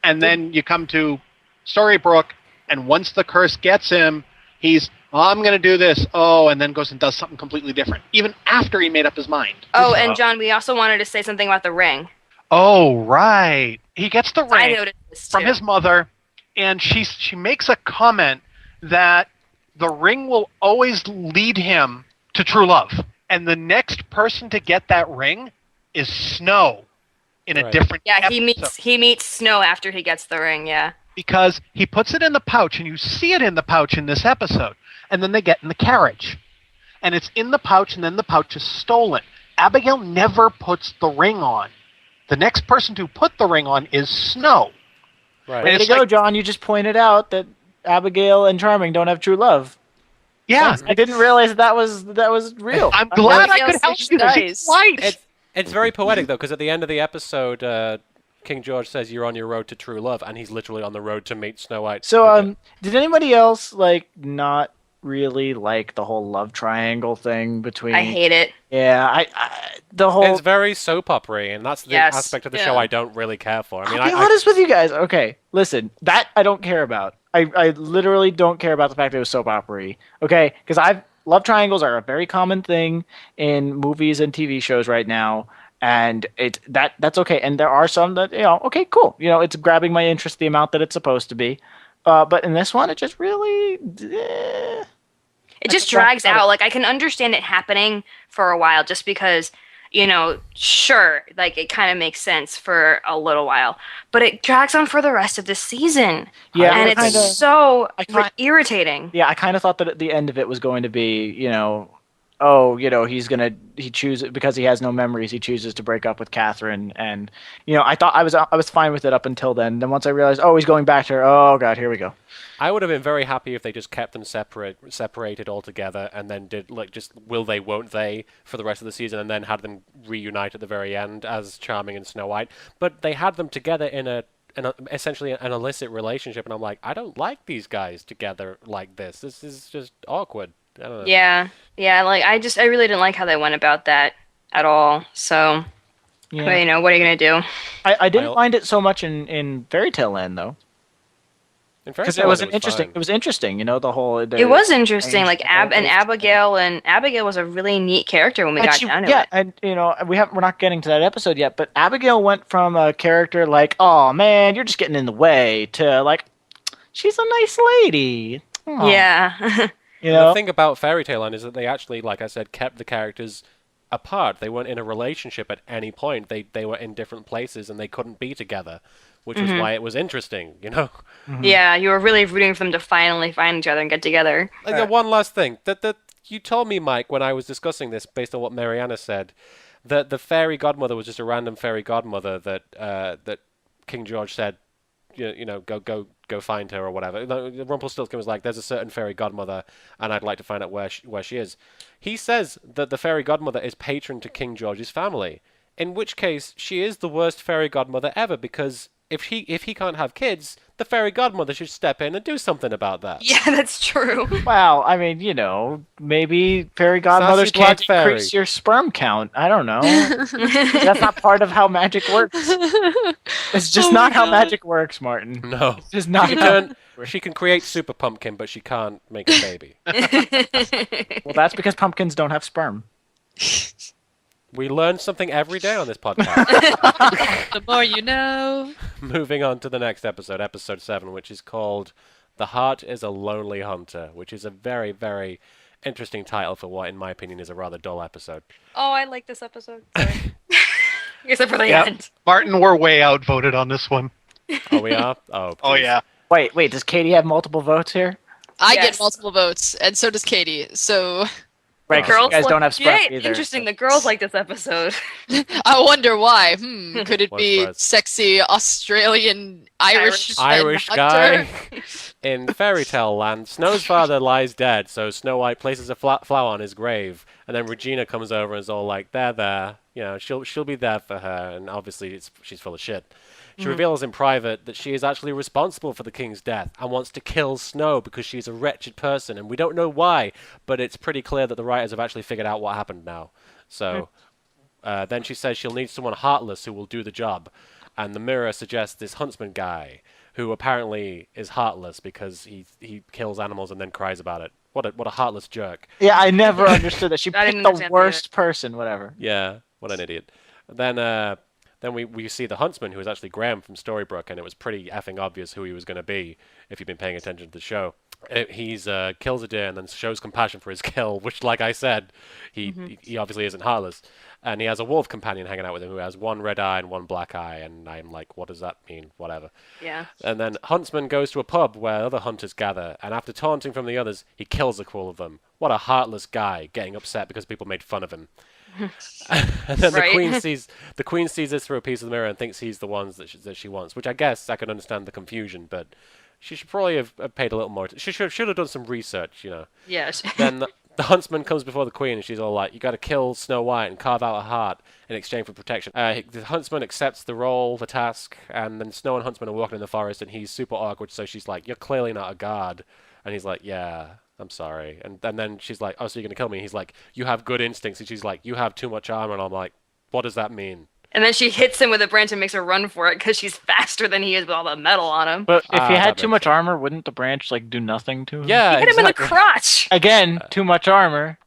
And then you come to Storybrook, and once the curse gets him, he's, I'm going to do this. Oh, and then goes and does something completely different, even after he made up his mind. Oh, and John, we also wanted to say something about the ring. Oh, right. He gets the I ring noticed this from too. his mother, and she makes a comment that the ring will always lead him to true love. And the next person to get that ring is Snow in a different episode. he meets Snow after he gets the ring, yeah. Because he puts it in the pouch, and you see it in the pouch in this episode. And then they get in the carriage. And it's in the pouch, and then the pouch is stolen. Abigail never puts the ring on. The next person to put the ring on is Snow. Right. Way to go, John. You just pointed out that Abigail and Charming don't have true love. Yeah. I didn't realize that was real. I'm glad I Abigail could help says you. she She's dies. right. It's very poetic, though, because at the end of the episode, King George says you're on your road to true love, and he's literally on the road to meet Snow White. So, did anybody else not really like the whole love triangle thing between? I hate it. Yeah, the whole. It's very soap opera, and that's the aspect of the show I don't really care for. I mean, I'll be honest with you guys. Okay, listen, that I don't care about. I literally don't care about the fact that it was soap opera-y. Okay, because love triangles are a very common thing in movies and TV shows right now, and that's okay. And there are some that okay, cool. It's grabbing my interest the amount that it's supposed to be. But in this one, it just really. It just drags out. Like, I can understand it happening for a while just because, sure, like, it kind of makes sense for a little while. But it drags on for the rest of the season. Yeah, and it's so irritating. Yeah, I kind of thought that at the end of it was going to be, oh, he chooses because he has no memories. He chooses to break up with Catherine, and I thought I was fine with it up until then. Then once I realized, oh, he's going back to her. Oh God, here we go. I would have been very happy if they just kept them separated altogether, and then did just will they, won't they for the rest of the season, and then had them reunite at the very end as Charming and Snow White. But they had them together in essentially an illicit relationship, and I'm like, I don't like these guys together like this. This is just awkward. I don't know. Yeah, like I really didn't like how they went about that at all. So, Yeah. but, what are you gonna do? I didn't mind it so much in Fairy Tale Land though. Because it was interesting. It was interesting, the whole. It was interesting, like Abigail, and Abigail was a really neat character when we got down to it. Yeah, and we're not getting to that episode yet, but Abigail went from a character like, oh man, you're just getting in the way, to like, she's a nice lady. Aww. Yeah. The thing about Fairy Tale Land is that they actually, like I said, kept the characters apart. They weren't in a relationship at any point. They were in different places and they couldn't be together, which was why it was interesting, Mm-hmm. Yeah, you were really rooting for them to finally find each other and get together. One last thing that you told me, Mike, when I was discussing this, based on what Mariana said, that the fairy godmother was just a random fairy godmother that King George said, go find her or whatever. Rumpelstiltskin was like, there's a certain fairy godmother, and I'd like to find out where she is. He says that the fairy godmother is patron to King George's family, in which case she is the worst fairy godmother ever, because if he can't have kids, the fairy godmother should step in and do something about that. Yeah, that's true. Well, I mean, maybe fairy godmothers can't increase your sperm count. I don't know. That's not part of how magic works. It's just not how magic works, Martin. No. It's just not. She can create Super Pumpkin, but she can't make a baby. Well, that's because pumpkins don't have sperm. We learn something every day on this podcast. The more you know. Moving on to the next episode, episode 7, which is called The Heart is a Lonely Hunter, which is a very, very interesting title for what, in my opinion, is a rather dull episode. Oh, I like this episode. Sorry. Except for the end. Martin, we're way outvoted on this one. Oh, we are? Oh, please. Oh, yeah. Wait, does Katie have multiple votes here? I get multiple votes, and so does Katie, so... Right, because you guys don't have sperm either. Interesting, the girls like this episode. I wonder why. Could it be sexy Australian Irish guy? In Fairy Tale Land, Snow's father lies dead, so Snow White places a flower on his grave, and then Regina comes over and is all like, there, she'll be there for her, and obviously she's full of shit. She reveals in private that she is actually responsible for the king's death and wants to kill Snow because she's a wretched person, and we don't know why, but it's pretty clear that the writers have actually figured out what happened now. So then she says she'll need someone heartless who will do the job, and the mirror suggests this Huntsman guy, who apparently is heartless because he kills animals and then cries about it. What a heartless jerk. Yeah, I never understood that. She picked the worst person, whatever. Yeah, what an idiot. Then we see the Huntsman, who is actually Graham from Storybrook, and it was pretty effing obvious who he was going to be if you've been paying attention to the show. He's kills a deer and then shows compassion for his kill, which, like I said, he obviously isn't heartless. And he has a wolf companion hanging out with him who has one red eye and one black eye, and I'm like, what does that mean? Whatever. Yeah. And then Huntsman goes to a pub where other hunters gather, and after taunting from the others, he kills a couple of them. What a heartless guy, getting upset because people made fun of him. And then the queen sees this through a piece of the mirror and thinks he's the ones that she wants, which I guess I can understand the confusion, but she should probably have paid a little more. She should have done some research, Yes. Then the huntsman comes before the queen, and she's all like, "You got to kill Snow White and carve out a heart in exchange for protection." The huntsman accepts the task, and then Snow and Huntsman are walking in the forest, and he's super awkward. So she's like, "You're clearly not a guard," and he's like, "Yeah, I'm sorry." And then she's like, "Oh, so you're gonna kill me?" And he's like, "You have good instincts," and she's like, "You have too much armor," and I'm like, "What does that mean?" And then she hits him with a branch and makes her run for it because she's faster than he is with all the metal on him. But if he had too much armor, wouldn't the branch do nothing to him? Yeah, he hit him in the crotch. Again, too much armor.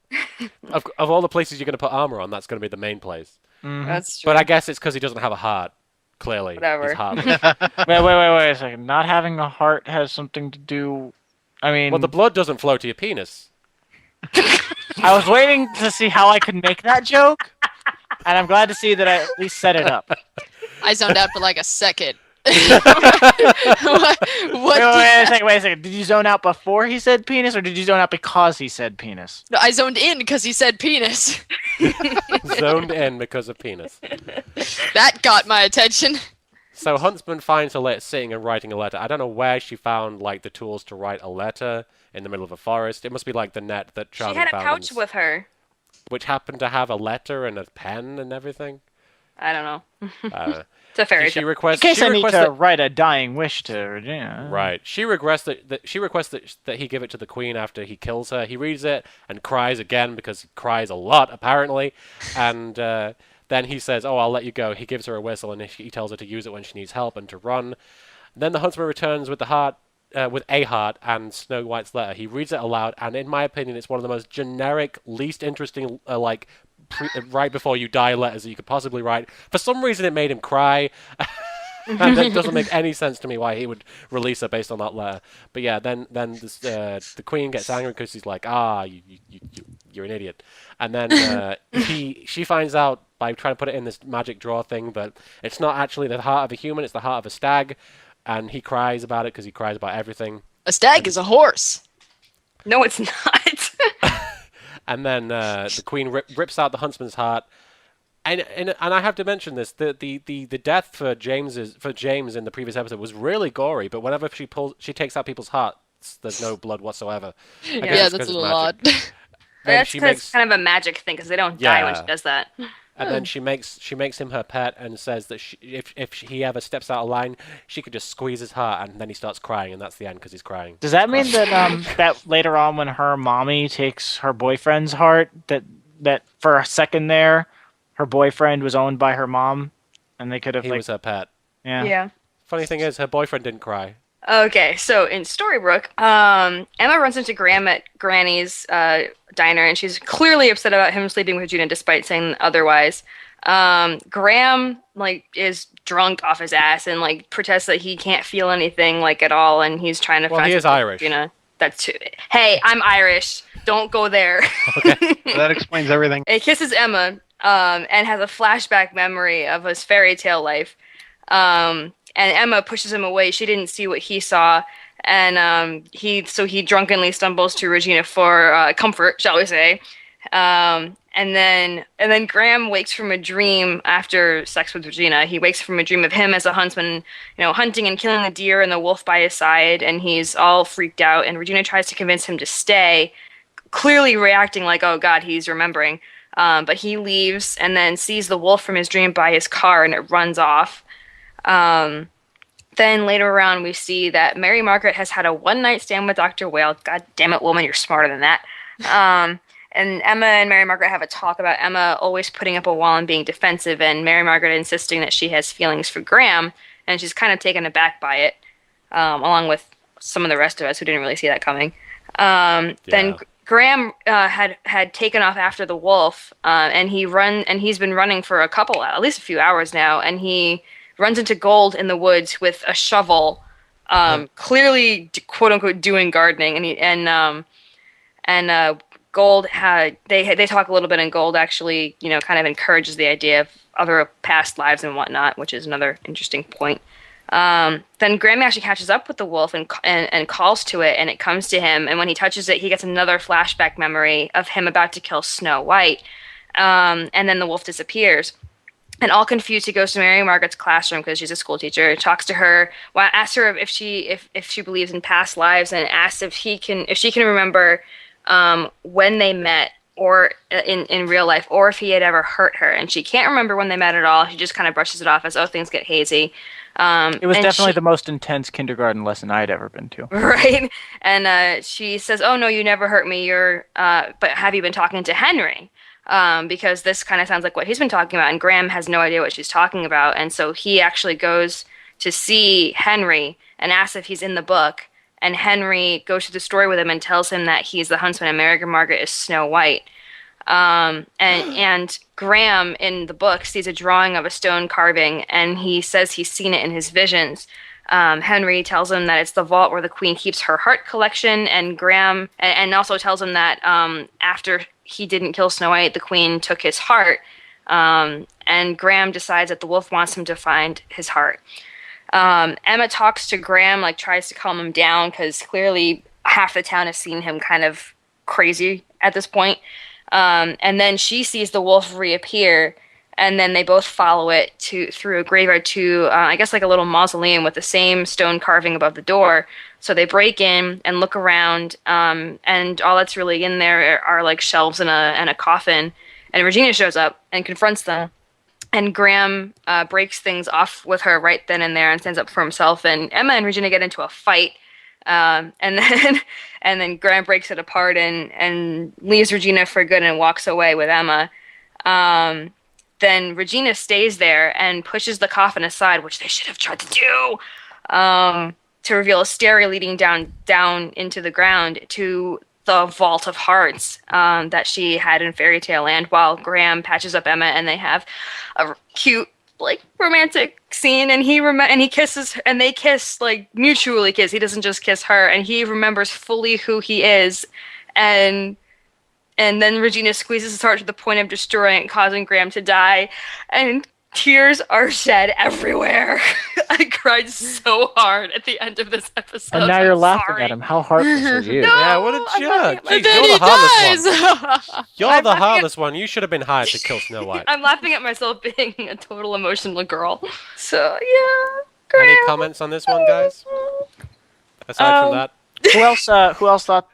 Of all the places you're gonna put armor on, that's gonna be the main place. Mm-hmm. That's true. But I guess it's because he doesn't have a heart. Clearly, Whatever. He's heartless. Wait a second. Not having a heart has something to do. I mean, Well, the blood doesn't flow to your penis. I was waiting to see how I could make that joke, and I'm glad to see that I at least set it up. I zoned out for like a second. what? Wait a second. Did you zone out before he said penis, or did you zone out because he said penis? No, I zoned in because he said penis. Zoned in because of penis. That got my attention. So Huntsman finds her sitting and writing a letter. I don't know where she found like the tools to write a letter in the middle of a forest. It must be like the net that Charlie She had a found, pouch with her. which happened to have a letter and a pen and everything. I don't know. It's a She fairy tale. requests. In case she I need requests to that, write a dying wish to Regina. right. She requests that he give it to the Queen after he kills her. He reads it and cries again because he cries a lot apparently, and then he says, "Oh, I'll let you go." He gives her a whistle and he tells her to use it when she needs help and to run. Then the Huntsman returns with the heart. With a heart and Snow White's letter. He reads it aloud, and in my opinion, it's one of the most generic, least interesting, right before you die letters that you could possibly write. For some reason, it made him cry, and it doesn't make any sense to me why he would release her based on that letter. But yeah, then the Queen gets angry because he's like, you're an idiot, and then she finds out by trying to put it in this magic drawer thing, but it's not actually the heart of a human; it's the heart of a stag. And he cries about it because he cries about everything. A stag is a horse. No, it's not. And then the Queen rips out the Huntsman's heart. And I have to mention this: the death for James in the previous episode was really gory. But whenever she takes out people's hearts, there's no blood whatsoever. Yeah, that's a little odd. That's because it's kind of a magic thing because they don't die when she does that. And then she makes him her pet and says that if he ever steps out of line, she could just squeeze his heart, and then he starts crying, and that's the end because he's crying. Does that mean that that later on when her mommy takes her boyfriend's heart, that for a second there, her boyfriend was owned by her mom, and they could have he was her pet. Yeah. Funny thing is, her boyfriend didn't cry. Okay, so in Storybrook, Emma runs into Graham at Granny's diner, and she's clearly upset about him sleeping with Regina despite saying otherwise. Graham is drunk off his ass and protests that he can't feel anything at all, and he's trying to. Well, he is Irish. Regina. That's too. Hey, I'm Irish. Don't go there. Okay, that explains everything. He kisses Emma, and has a flashback memory of his fairy tale life. And Emma pushes him away. She didn't see what he saw, and he drunkenly stumbles to Regina for comfort, shall we say. And then Graham wakes from a dream after sex with Regina. He wakes from a dream of him as a huntsman, hunting and killing the deer and the wolf by his side, and he's all freaked out. And Regina tries to convince him to stay, clearly reacting like, "Oh God, he's remembering." But he leaves and then sees the wolf from his dream by his car, and it runs off. Then later on, we see that Mary Margaret has had a one-night stand with Dr. Whale. God damn it, woman, you're smarter than that. And Emma and Mary Margaret have a talk about Emma always putting up a wall and being defensive, and Mary Margaret insisting that she has feelings for Graham, and she's kind of taken aback by it, along with some of the rest of us who didn't really see that coming. Then Graham had taken off after the wolf, and he's been running for at least a few hours now, and he runs into Gold in the woods with a shovel, clearly quote unquote doing gardening, and Gold they talk a little bit, and Gold actually kind of encourages the idea of other past lives and whatnot, which is another interesting point. Then Graham actually catches up with the wolf and calls to it, and it comes to him, and when he touches it, he gets another flashback memory of him about to kill Snow White, and then the wolf disappears. And all confused, he goes to Mary Margaret's classroom because she's a school teacher. Talks to her, asks her if she believes in past lives, and asks if she can remember when they met, or in real life, or if he had ever hurt her. And she can't remember when they met at all. She just kind of brushes it off as, "Oh, things get hazy." It was definitely the most intense kindergarten lesson I had ever been to. Right, and she says, "Oh no, you never hurt me. But have you been talking to Henry?" Because this kind of sounds like what he's been talking about, and Graham has no idea what she's talking about, and so he actually goes to see Henry and asks if he's in the book, and Henry goes through the story with him and tells him that he's the huntsman and Mary Margaret is Snow White. And Graham in the book sees a drawing of a stone carving, and he says he's seen it in his visions. Henry tells him that it's the vault where the Queen keeps her heart collection, and Graham and also tells him that after he didn't kill Snow White, the Queen took his heart, and Graham decides that the wolf wants him to find his heart. Emma talks to Graham, like tries to calm him down because clearly half the town has seen him kind of crazy at this point. And then she sees the wolf reappear, and then they both follow it through a graveyard to, I guess, like a little mausoleum with the same stone carving above the door. So they break in and look around, and all that's really in there are like shelves and a coffin. And Regina shows up and confronts them. And Graham breaks things off with her right then and there and stands up for himself. And Emma and Regina get into a fight. And then Graham breaks it apart and leaves Regina for good and walks away with Emma. Then Regina stays there and pushes the coffin aside, which they should have tried to do, to reveal a stairway leading down into the ground to the Vault of Hearts that she had in Fairy Tale Land, while Graham patches up Emma and they have a cute, like, romantic scene, and he kisses, and they kiss, like, mutually kiss. He doesn't just kiss her, and he remembers fully who he is, and then Regina squeezes his heart to the point of destroying it, causing Graham to die, and tears are shed everywhere. I cried so hard at the end of this episode. And now you're I'm laughing sorry. at him. How heartless are you? No, Yeah, what a I'm jerk. laughing Jeez, at you're the heartless one. Dies! You're I'm the laughing heartless one. You should have been hired to kill Snow White. I'm laughing at myself being a total emotional girl. So, yeah. Any comments on this one, guys? Aside from that? Who else thought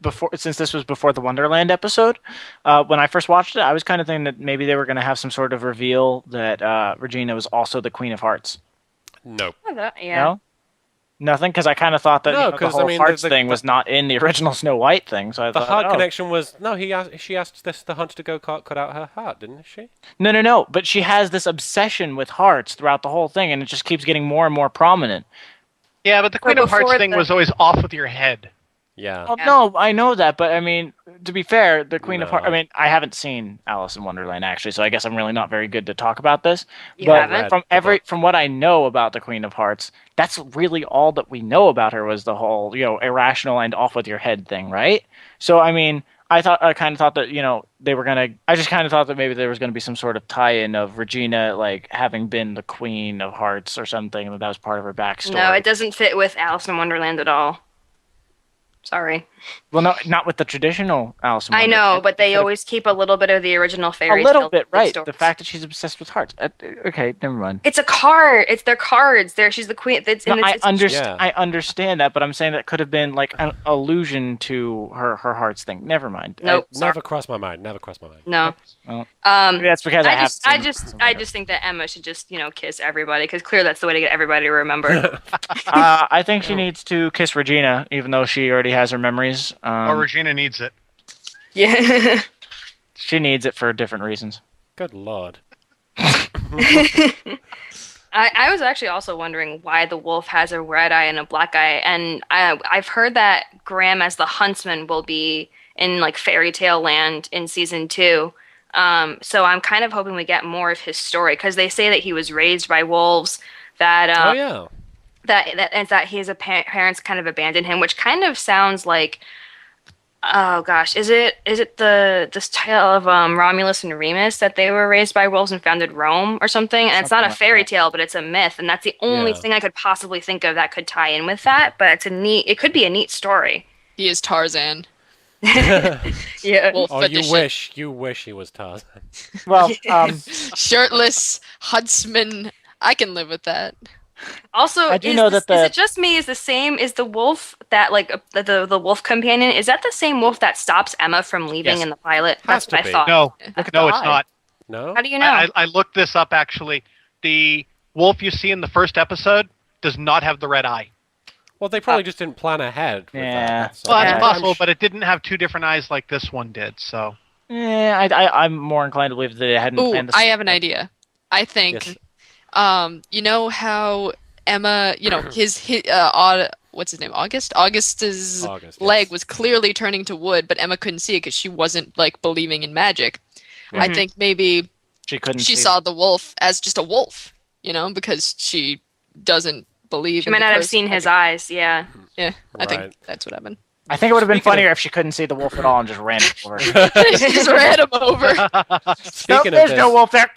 before? Since this was before the Wonderland episode, when I first watched it, I was kind of thinking that maybe they were going to have some sort of reveal that Regina was also the Queen of Hearts. Nope. Yeah. No, nothing, because I kind of thought that No, the 'cause, whole I mean, Hearts the- thing was not in the original Snow White thing. So I The thought, heart oh. connection was... No, she asked the hunter to go cut out her heart, didn't she? No. But she has this obsession with hearts throughout the whole thing, and it just keeps getting more and more prominent. Yeah, but the Queen of Hearts before thing the- was always off with your head. Yeah. Oh, no, I know that, but I mean, to be fair, the Queen of Hearts. I No. mean, I haven't seen Alice in Wonderland actually, so I guess I'm really not very good to talk about this. You but haven't? from what I know about the Queen of Hearts, that's really all that we know about her was the whole irrational and off with your head thing, right? So I mean, I kind of thought that they were gonna. I just kind of thought that maybe there was gonna be some sort of tie-in of Regina like having been the Queen of Hearts or something, and that was part of her backstory. No, it doesn't fit with Alice in Wonderland at all. Sorry. Well, no, not with the traditional Alice in I Wonderland. know, but they Could've- always keep a little bit of the original fairy a little tale bit, right? stories. The fact that she's obsessed with hearts. Okay, never mind. It's a card. It's their cards. She's the queen. No, Yeah. I understand that, but I'm saying that could have been like an allusion to her hearts thing. Never mind. Nope. Never crossed my mind. Never crossed my mind. No. Well, Um, maybe that's because I I just think that Emma should just kiss everybody because clearly that's the way to get everybody to remember. I think she needs to kiss Regina, even though she already has her memories. Or Regina needs it. Yeah. She needs it for different reasons. Good lord. I was actually also wondering why the wolf has a red eye and a black eye, and I've heard that Graham as the Huntsman will be in like Fairy Tale Land in season 2. So I'm kind of hoping we get more of his story because they say that he was raised by wolves. That Oh yeah. that his parents kind of abandoned him, which kind of sounds like, oh gosh, is it this tale of Romulus and Remus that they were raised by wolves and founded Rome or something? And it's not a Something like fairy that. tale, but it's a myth, and that's the only Yeah. thing I could possibly think of that could tie in with that. But it could be a neat story. He is Tarzan. Yeah. Wolf Oh, edition. you wish he was Tarzan. Well, Shirtless Huntsman. I can live with that. Also, I do know that is it just me? Is the same? Is the wolf that like the wolf companion? Is that the same wolf that stops Emma from leaving Yes. in the pilot? Has That's what to I be. thought. No, Look at no, the it's eye. not. No? How do you know? I looked this up actually. The wolf you see in the first episode does not have the red eye. Well, they probably just didn't plan ahead with Yeah. that. That's Well, all. that's Yeah. possible, but it didn't have two different eyes like this one did. So I'm more inclined to believe that they hadn't Ooh, planned this. I have an idea. I think, Yes. you know how Emma, his what's his name? August's August, leg yes. was clearly turning to wood, but Emma couldn't see it because she wasn't like believing in magic. I Mhm. think maybe She couldn't. she see saw the wolf as just a wolf, because she doesn't believe. She in might the not have person seen his magic. eyes. Yeah. Yeah, I Right. think that's what happened. I think it would have been Speaking funnier if she couldn't see the wolf at all and just ran over. She just ran him over. Nope, Speaking of there's this, no wolf there.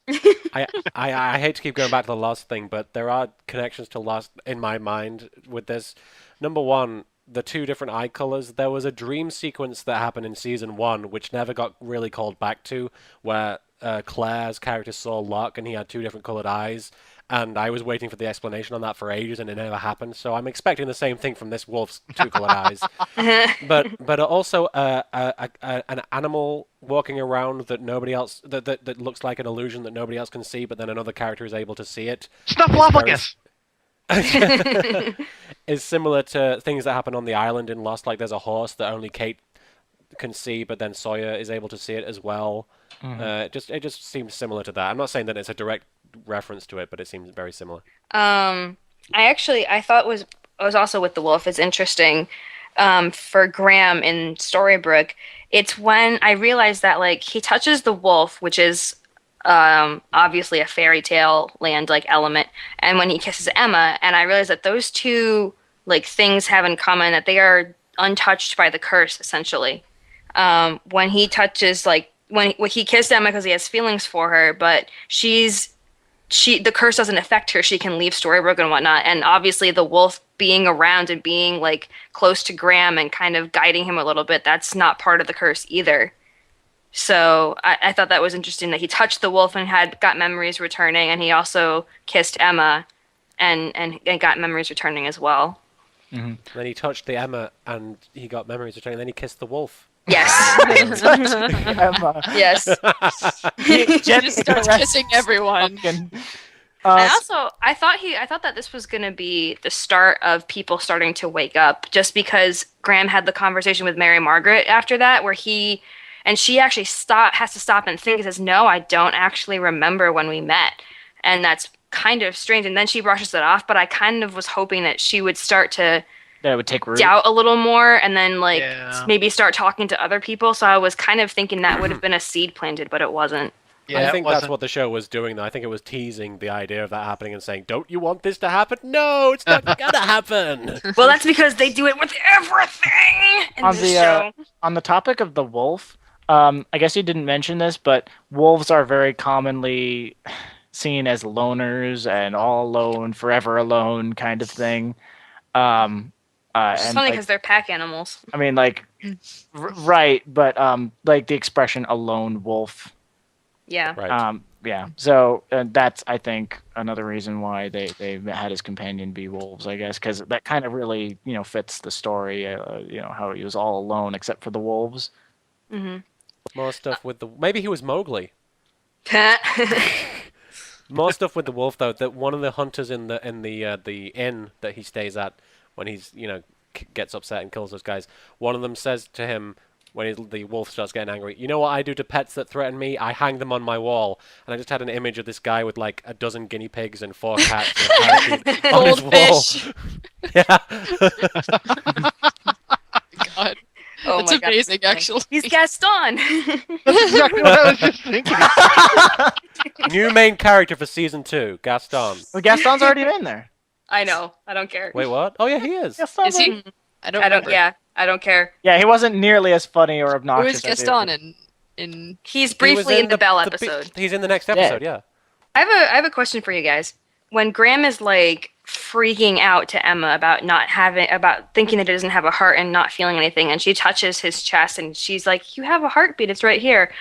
I hate to keep going back to the Lost thing, but there are connections to Lost in my mind with this. Number one, the two different eye colors. There was a dream sequence that happened in season 1, which never got really called back to, where Claire's character saw Locke and he had two different colored eyes. And I was waiting for the explanation on that for ages, and it never happened. So I'm expecting the same thing from this wolf's two colored eyes. But also an animal walking around that nobody else that looks like an illusion that nobody else can see, but then another character is able to see it. Snuffleupagus! Is similar to things that happen on the island in Lost. Like there's a horse that only Kate can see, but then Sawyer is able to see it as well. It just seems similar to that. I'm not saying that it's a direct reference to it, but it seems very similar. I thought was also with the wolf is interesting. For Graham in Storybrook, it's when I realized that like he touches the wolf, which is obviously a fairy tale land like element, and when he kisses Emma, and I realized that those two like things have in common that they are untouched by the curse essentially. When he touches when he kissed Emma because he has feelings for her, but the curse doesn't affect her. She can leave Storybrook and whatnot. And obviously the wolf being around and being like close to Graham and kind of guiding him a little bit, that's not part of the curse either. So I thought that was interesting that he touched the wolf and got memories returning, and he also kissed Emma and got memories returning as well. Mm-hmm. Then he touched the Emma and he got memories returning, and then he kissed the wolf. Yes. Emma. Yes. He just starts kissing everyone. I thought that this was going to be the start of people starting to wake up, just because Graham had the conversation with Mary Margaret after that, where she actually has to stop and think and says, "No, I don't actually remember when we met," and that's kind of strange. And then she brushes it off, but I kind of was hoping that she would start to that would take root. Doubt a little more, and then maybe start talking to other people. So I was kind of thinking that would have been a seed planted, but it wasn't. Yeah, I think that's what the show was doing, though. I think it was teasing the idea of that happening and saying, "Don't you want this to happen? No, it's not gonna happen." Well, that's because they do it with everything in this show. On the topic of the wolf, I guess you didn't mention this, but wolves are very commonly seen as loners and all alone, forever alone kind of thing. It's funny because they're pack animals. I mean, right, but like the expression "a lone wolf." Yeah. Right. Yeah. So that's, I think, another reason why they had his companion be wolves, I guess, because that kind of really, fits the story. How he was all alone except for the wolves. Mm-hmm. More stuff with maybe he was Mowgli. More stuff with the wolf, though. That one of the hunters in the inn that he stays at, when he's gets upset and kills those guys, one of them says to him when the wolf starts getting angry, "You know what I do to pets that threaten me? I hang them on my wall." And I just had an image of this guy with like a dozen guinea pigs and 4 cats on his wall. Yeah. God. Oh That's my God. amazing, actually. He's Gaston. That's exactly what I was just thinking. New main character for season 2, Gaston. Well, Gaston's already been there. I know. I don't care. Wait, what? Oh yeah, he is. Is he? I don't remember. Yeah, I don't care. Yeah, he wasn't nearly as funny or obnoxious. Who is Gaston in? He's briefly in the Belle episode. He's in the next episode, yeah. I have a question for you guys. When Graham is like freaking out to Emma about thinking that it doesn't have a heart and not feeling anything, and she touches his chest and she's like, "You have a heartbeat, it's right here."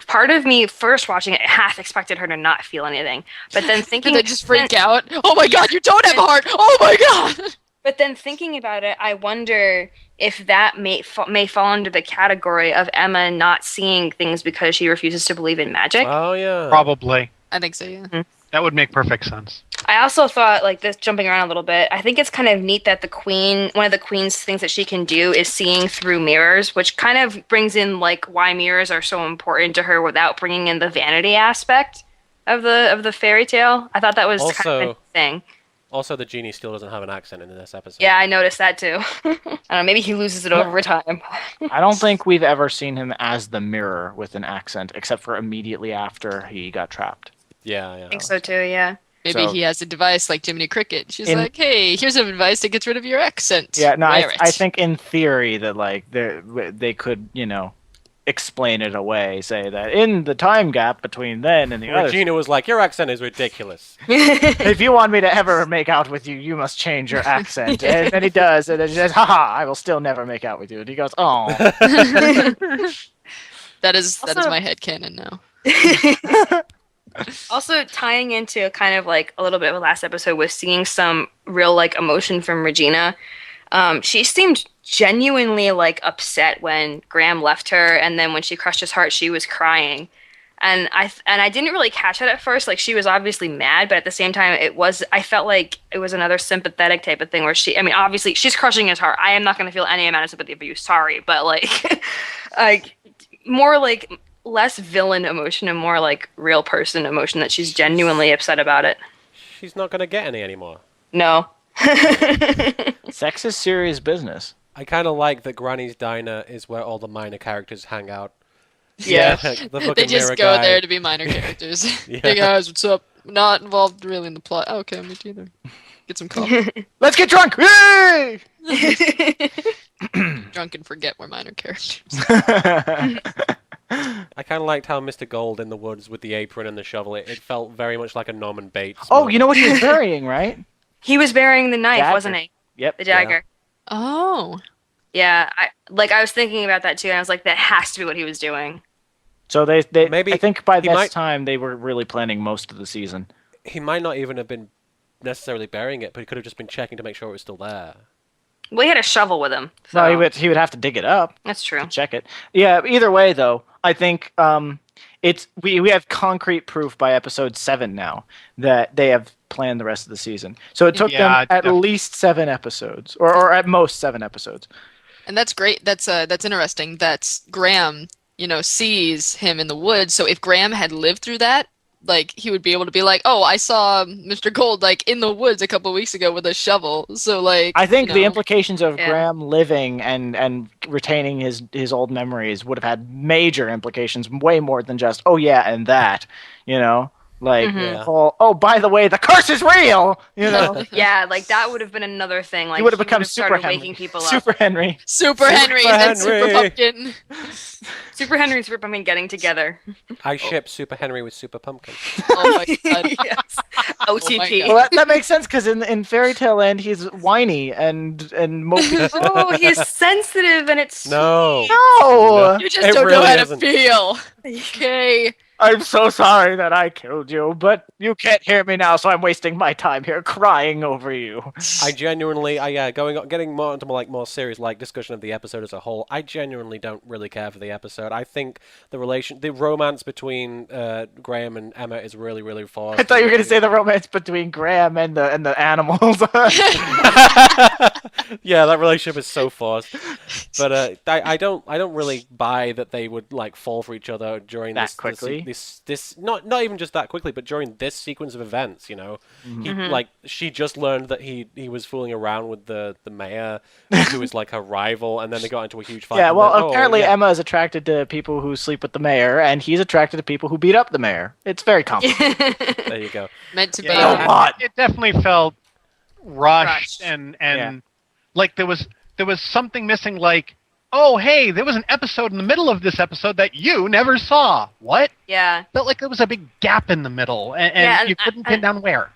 Part of me, first watching it, half expected her to not feel anything, but then thinking, Did they just freak out? Oh my God, you don't have a heart! Oh my God! But then thinking about it, I wonder if that may fall under the category of Emma not seeing things because she refuses to believe in magic. Oh yeah, probably. I think so, yeah. Mm-hmm. That would make perfect sense. I also thought, like this, jumping around a little bit, I think it's kind of neat that one of the queen's things that she can do is seeing through mirrors, which kind of brings in like why mirrors are so important to her without bringing in the vanity aspect of the fairy tale. I thought that was kind of interesting. Also, the genie still doesn't have an accent in this episode. Yeah, I noticed that too. I don't know, maybe he loses it over time. I don't think we've ever seen him as the mirror with an accent, except for immediately after he got trapped. Yeah. I think so too, yeah. Maybe he has a device like Jiminy Cricket. She's like, "Hey, here's some advice that gets rid of your accent." Yeah, no, I think in theory that like they could, explain it away. Say that in the time gap between then and the other. Regina was like, "Your accent is ridiculous." If you want me to ever make out with you, you must change your accent. And then he does, and then he says, "Haha, I will still never make out with you." And he goes, "Oh." That is my headcanon now. Also, tying into kind of like a little bit of the last episode was seeing some real like emotion from Regina. She seemed genuinely like upset when Graham left her, and then when she crushed his heart, she was crying. And I didn't really catch that at first. Like, she was obviously mad, but at the same time, I felt like it was another sympathetic type of thing where obviously she's crushing his heart. I am not going to feel any amount of sympathy for you. Sorry, but like, like more like less villain emotion and more like real person emotion that she's genuinely upset about it. She's not going to get any anymore. No. Sex is serious business. I kind of like that Granny's Diner is where all the minor characters hang out. Yes. They just go there to be minor characters. Yeah. Hey guys, what's up? Not involved really in the plot. Oh, okay, me neither. Get some coffee. Let's get drunk! Yay! Drunk and forget we're minor characters. I kind of liked how Mr. Gold in the woods with the apron and the shovel, it felt very much like a Norman Bates. Oh, you know what he was burying, right? He was bearing the knife, Dagger. wasn't he? Yep. The dagger. Oh. Yeah, I was thinking about that too, and I was like, that has to be what he was doing. So they Maybe I think by he this might- time they were really planning most of the season. He might not even have been necessarily burying it, but he could have just been checking to make sure it was still there. Well, he had a shovel with him. So. No, he would have to dig it up That's true. to check it. Yeah, either way though, I think we have concrete proof by episode 7 now that they have planned the rest of the season. So it took them at definitely. least 7 episodes, or at most 7 episodes. And that's great. That's interesting. That's Graham, sees him in the woods. So if Graham had lived through that, like, he would be able to be like, "Oh, I saw Mr. Gold like in the woods a couple of weeks ago with a shovel." So like, I think the implications of Yeah. Graham living and retaining his old memories would have had major implications, way more than just, oh yeah, and that, like, Mhm. oh, by the way, the curse is real, Yeah, like that would have been another thing. Like he would have become would've Super started Henry. waking people Super up. Henry. Super Henry and Super Henry. Pumpkin. Super Henry and Super Pumpkin getting together. I ship Super Henry with Super Pumpkin. Oh my god. Yes. OTP. Well, that makes sense because in Fairy Tale Land he's whiny and mopey. Oh, he's sensitive and it's No. No, You just It don't know really how to isn't. feel. Okay. I'm so sorry that I killed you, but you can't hear me now, so I'm wasting my time here crying over you. I genuinely, getting more into more serious discussion of the episode as a whole. I genuinely don't really care for the episode. I think the romance between Graham and Emma is really, really forced. I thought you were going to say the romance between Graham and the animals. Yeah, that relationship is so forced. But I don't really buy that they would fall for each other during That this quickly? This not even just that quickly, but during this sequence of events. She just learned that he was fooling around with the mayor, who was her rival, and then they got into a huge fight. Yeah, and well, then, apparently yeah. Emma is attracted to people who sleep with the mayor, and he's attracted to people who beat up the mayor. It's very complicated. There you go. Meant to be. A lot. It definitely felt rushed Rushed. and Yeah. like there was something missing. Like, oh hey, there was an episode in the middle of this episode that you never saw. What? yeah. Felt like there was a big gap in the middle, and Yeah, and you couldn't pin down where.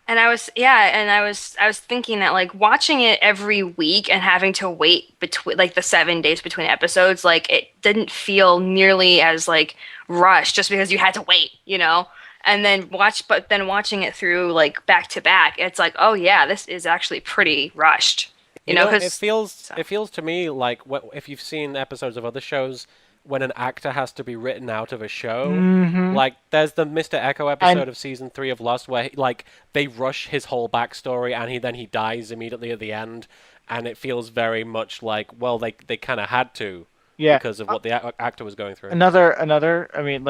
And I was thinking that watching it every week and having to wait between the 7 days between episodes, it didn't feel nearly as rushed just because you had to wait, And then watching it through back to back, it's oh yeah, this is actually pretty rushed. You know, it feels to me like if you've seen episodes of other shows, when an actor has to be written out of a show, there's the Mr. Echo episode of season 3 of Lost where they rush his whole backstory and he dies immediately at the end, and it feels very much they kind of had to because of what the actor was going through. Another. I mean,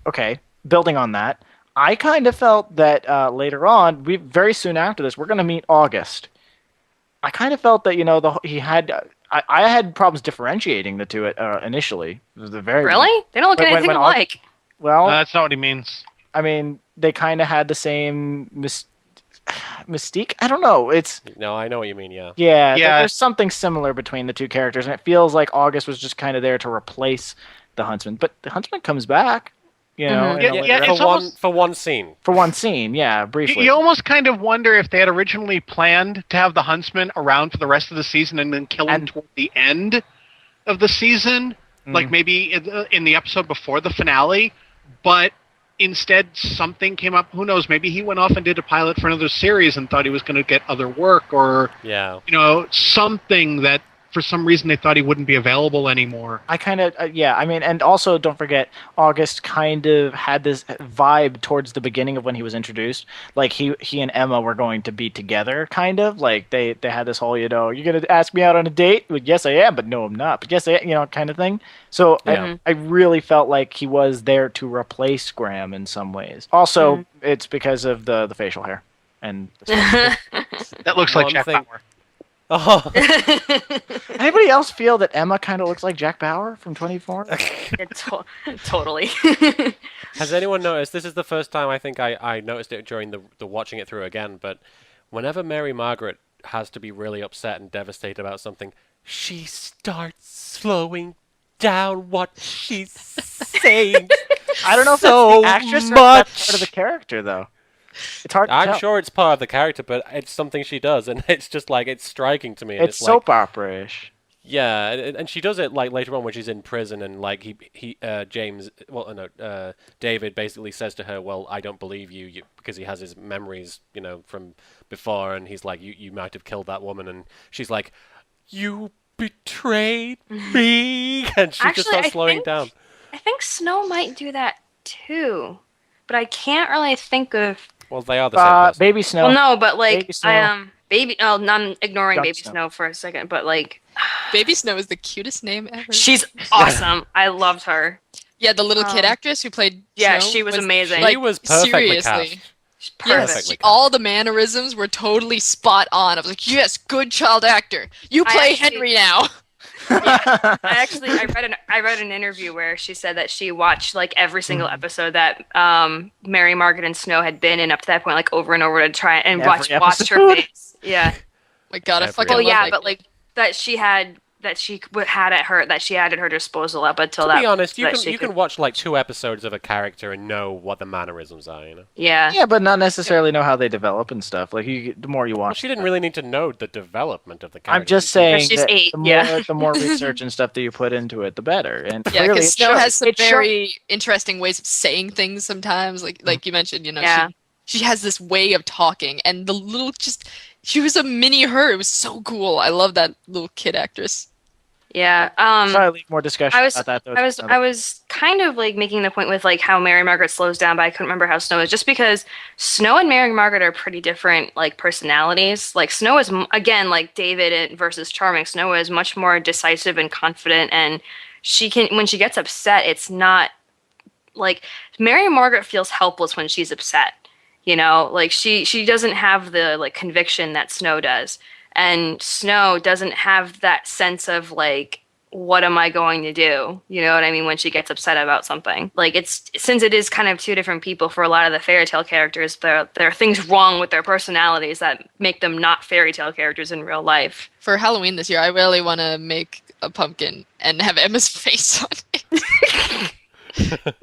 okay, building on that, I kind of felt that later on, very soon after this, we're going to meet August. I kind of felt that he had. I had problems differentiating the two initially. It was the very Really? They don't look anything alike. Well, That's not what he means. I mean, they kind of had the same mystique. I don't know. No, I know what you mean. Yeah. Yeah. Yeah. There's something similar between the two characters, and it feels like August was just kind of there to replace the Huntsman, but the Huntsman comes back. You know, in a later- it's almost- for one scene. for one scene, yeah, briefly. You almost kind of wonder if they had originally planned to have the Huntsman around for the rest of the season and then kill him toward the end of the season, like maybe in the episode before the finale, but instead something came up. Who knows? Maybe he went off and did a pilot for another series and thought he was going to get other work, or something that for some reason they thought he wouldn't be available anymore. I kind of, I mean, and also don't forget, August kind of had this vibe towards the beginning of when he was introduced. Like he and Emma were going to be together, kind of. Like they had this whole, you're going to ask me out on a date? Well, yes, I am, but no, I'm not. But yes, I am, kind of thing. So I really felt like he was there to replace Graham in some ways. Also, it's because of the facial hair. And That looks like Jack Bauer. Oh. Anybody else feel that Emma kind of looks like Jack Bauer from 24? Totally. Has anyone noticed? This is the first time I think I noticed it during the watching it through again. But whenever Mary Margaret has to be really upset and devastated about something, she starts slowing down what she's saying. I don't know if so that's the actress or much. if that's part of the character, though. It's hard to I'm tell. sure it's part of the character, but it's something she does, and it's just like it's striking to me. And It's soap opera-ish. Yeah, and she does it like later on when she's in prison, and like David basically says to her, "Well, I don't believe you because he has his memories, from before," and he's like, "You might have killed that woman," and she's like, "You betrayed me," and she just starts slowing down. I think Snow might do that too, but I can't really think of. Well, they are the same person. Baby Snow. Well, no, but like Baby Snow. I'm ignoring Young Baby Snow. Snow for a second, but like Baby Snow is the cutest name ever. she's awesome. I loved her. Yeah, the little kid actress who played Yeah, Snow she was amazing. She was perfectly seriously. cast. She's perfect. Yes, all the mannerisms were totally spot on. I was like, yes, good child actor. You play Henry now. I read an interview where she said that she watched like every single episode that Mary Margaret and Snow had been in up to that point, like over and over to try and watch her face. Yeah. My God, I fucking Well, love yeah, that but kid. like that she had at her disposal up until To that. be honest, you that can watch like 2 episodes of a character and know what the mannerisms are. Yeah. Yeah, but not necessarily know how they develop and stuff. Like the more you Well, watch, she didn't really need to know the development of the character. I'm just saying she's that 8, the more research and stuff that you put into it, the better. And Yeah, clearly because it Snow shows. has some It shows. very interesting ways of saying things sometimes. Like you mentioned, Yeah. she has this way of talking, and she was a mini her. It was so cool. I love that little kid actress. Yeah. Try to leave more discussion about that. Though. I was kind of like making the point with like how Mary Margaret slows down, but I couldn't remember how Snow is, just because Snow and Mary Margaret are pretty different like personalities. Like Snow is again like David versus Charming. Snow is much more decisive and confident, and when she gets upset, it's not like Mary Margaret feels helpless when she's upset. Like she doesn't have the like conviction that Snow does. And Snow doesn't have that sense of like, what am I going to do? You know what I mean? When she gets upset about something, like since it is kind of 2 different people for a lot of the fairy tale characters, there are things wrong with their personalities that make them not fairy tale characters in real life. For Halloween this year, I really want to make a pumpkin and have Emma's face on it.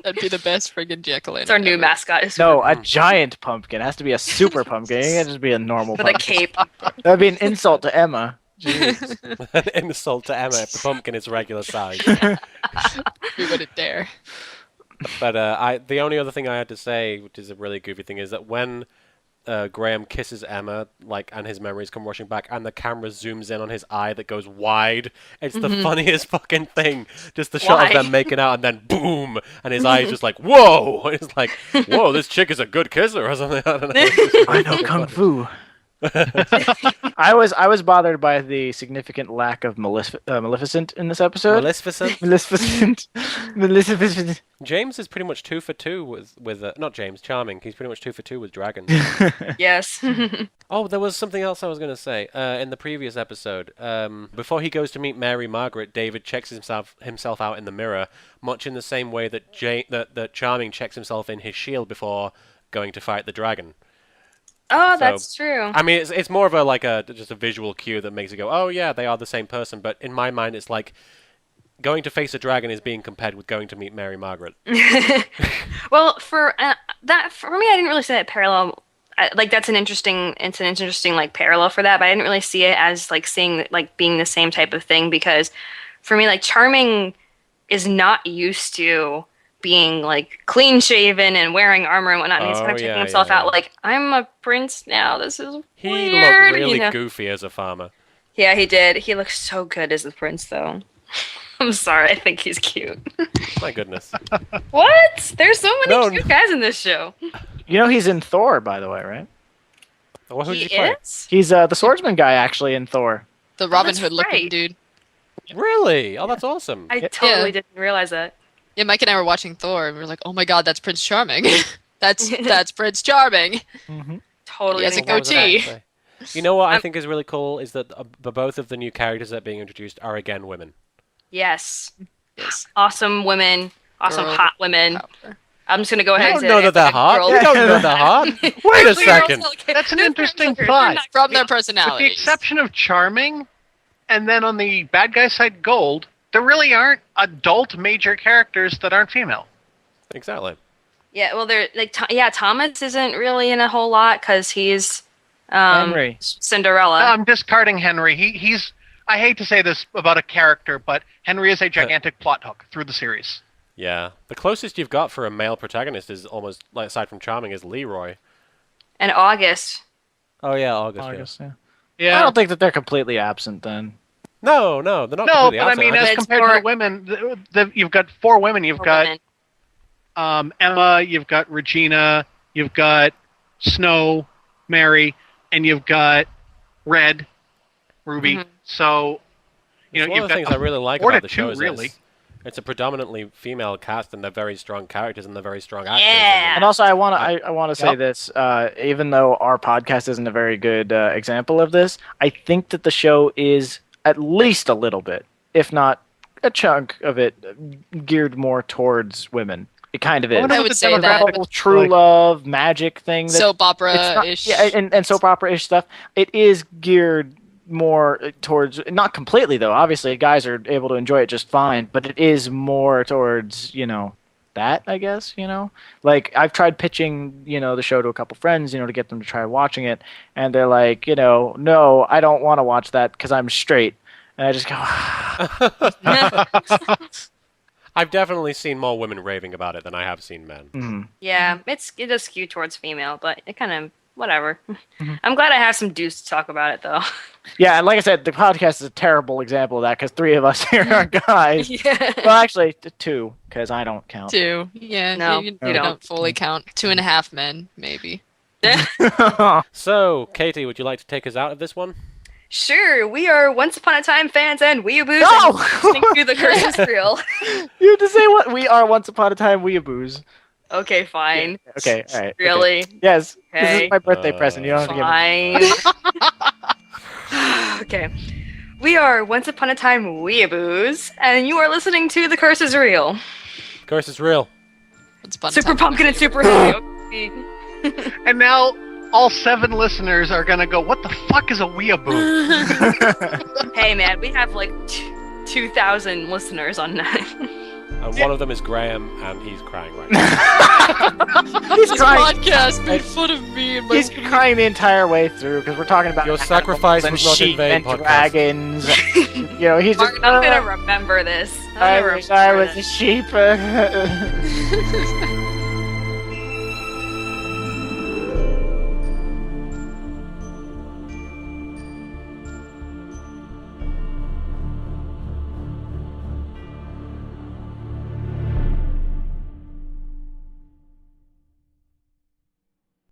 That'd be the best friggin' jack-o'-lantern. It's our new ever. mascot. No, a giant pumpkin. It has to be a super pumpkin. It can't just be a normal With a pumpkin. cape. That'd be an insult to Emma. Jeez. An insult to Emma if the pumpkin is regular size. We wouldn't dare. But the only other thing I had to say, which is a really goofy thing, is that when Graham kisses Emma, and his memories come rushing back, and the camera zooms in on his eye that goes wide. It's the funniest fucking thing. Just the shot of them making out, and then boom, and his eye is just like, whoa! It's like, whoa, this chick is a good kisser or something. I don't know. I know kung fu. I was bothered by the significant lack of Maleficent in this episode. Maleficent. James is pretty much 2 for 2 with not James, Charming. He's pretty much 2 for 2 with dragons. Yes. Oh, there was something else I was going to say in the previous episode. Before he goes to meet Mary Margaret, David checks himself out in the mirror, much in the same way that that Charming checks himself in his shield before going to fight the dragon. Oh, that's true. I mean, it's more of just a visual cue that makes you go, oh yeah, they are the same person. But in my mind, it's like going to face a dragon is being compared with going to meet Mary Margaret. Well, for me, I didn't really see that parallel. Like it's an interesting like parallel for that, but I didn't really see it as like seeing like being the same type of thing because for me, like Charming is not used to being like clean shaven and wearing armor and whatnot, and he's kind of taking himself out like I'm a prince now. This is He weird, looked really you know? goofy as a farmer. Yeah, he did. He looks so good as the prince, though. I'm sorry, I think he's cute. My goodness. What? There's so many No. cute guys in this show. You know he's in Thor, by the way, right? Well, who did He you play? is? He's the swordsman guy actually in Thor. The Robin that's Hood looking right. dude. Really? Oh, that's awesome. I totally didn't realize that. Yeah, Mike and I were watching Thor, and we were like, "Oh my God, that's Prince Charming. that's Prince Charming." Totally. He has a didn't realize that. goatee. Say. You know what I think is really cool is that both of the new characters that are being introduced are again women. Yes. Yes. Awesome women. Awesome Girl hot women. power. I'm just gonna go ahead You and don't say know it. that they're hot. Girl- You don't know they're hot. Wait a second. That's an They're interesting they're thought. not- From their With the personalities. exception of Charming, and then on the bad guy side, Gold, there really aren't adult major characters that aren't female. Exactly. Yeah, well, they're like, Thomas isn't really in a whole lot because he's Henry. Cinderella. I'm discarding Henry. He's. I hate to say this about a character, but Henry is a gigantic plot hook through the series. Yeah. The closest you've got for a male protagonist is almost, like, aside from Charming, is Leroy. And August. Oh, yeah, August. August, yeah. Yeah. I don't think that they're completely absent then. No, they're not No, completely but I absent. mean, But as it's compared to more- the women, you've got 4 women. You've for got women. Emma, you've got Regina, you've got Snow, Mary, and you've got Red, Ruby. Mhm. So, It's one you've of the things got I really like 4 to about the show 2, is really. it's a predominantly female cast, and they're very strong characters, and they're very strong actors. Yeah. And also, I want to say Yep. this. Even though our podcast isn't a very good example of this, I think that the show is at least a little bit, if not a chunk of it, geared more towards women. It kind of is. wonder I what would the say demographic that. The whole true like- love magic thing. That Soap it's not- opera-ish. yeah, and soap opera-ish stuff. It is geared more towards, not completely though. Obviously, guys are able to enjoy it just fine, but it is more towards that, I guess. Like I've tried pitching the show to a couple friends, to get them to try watching it, and they're like, no, I don't want to watch that because I'm straight, and I just go. I've definitely seen more women raving about it than I have seen men. Mhm. Yeah, it does skew towards female, but it kind of whatever. I'm glad I have some dudes to talk about it though. Yeah, and like I said, the podcast is a terrible example of that because 3 of us here are guys. Yeah. Well, actually, 2 because I don't count. 2. Yeah, No, you you don't don't. fully count. 2.5 men, maybe. So, Katie, would you like to take us out of this one? Sure, we are Once Upon a Time fans and weeaboos. No! And listening to The Curse is Real. You have to say what we are. Once upon a time, weeaboos. Okay, fine. Okay, all right. okay. Really? Yes. This Okay. is my birthday present. You don't have to give it. Fine. Okay. We are Once Upon a Time weeaboos, and you are listening to The Curse is Real. Curse is real. Once upon a Super time. Pumpkin and Super Heavy. And now all 7 listeners are gonna go, "What the fuck is a weeaboo?" Hey man, we have like 2,000 listeners on that. And one of them is Graham, and he's crying right now. He's This crying. podcast made fun of me and my He's crying the entire way through because we're talking about Your animals sacrifice and was not in sheep vain, and podcast. dragons. He's just. Martin, I'm gonna remember this. I'm I gonna wish I remember was a this. sheep.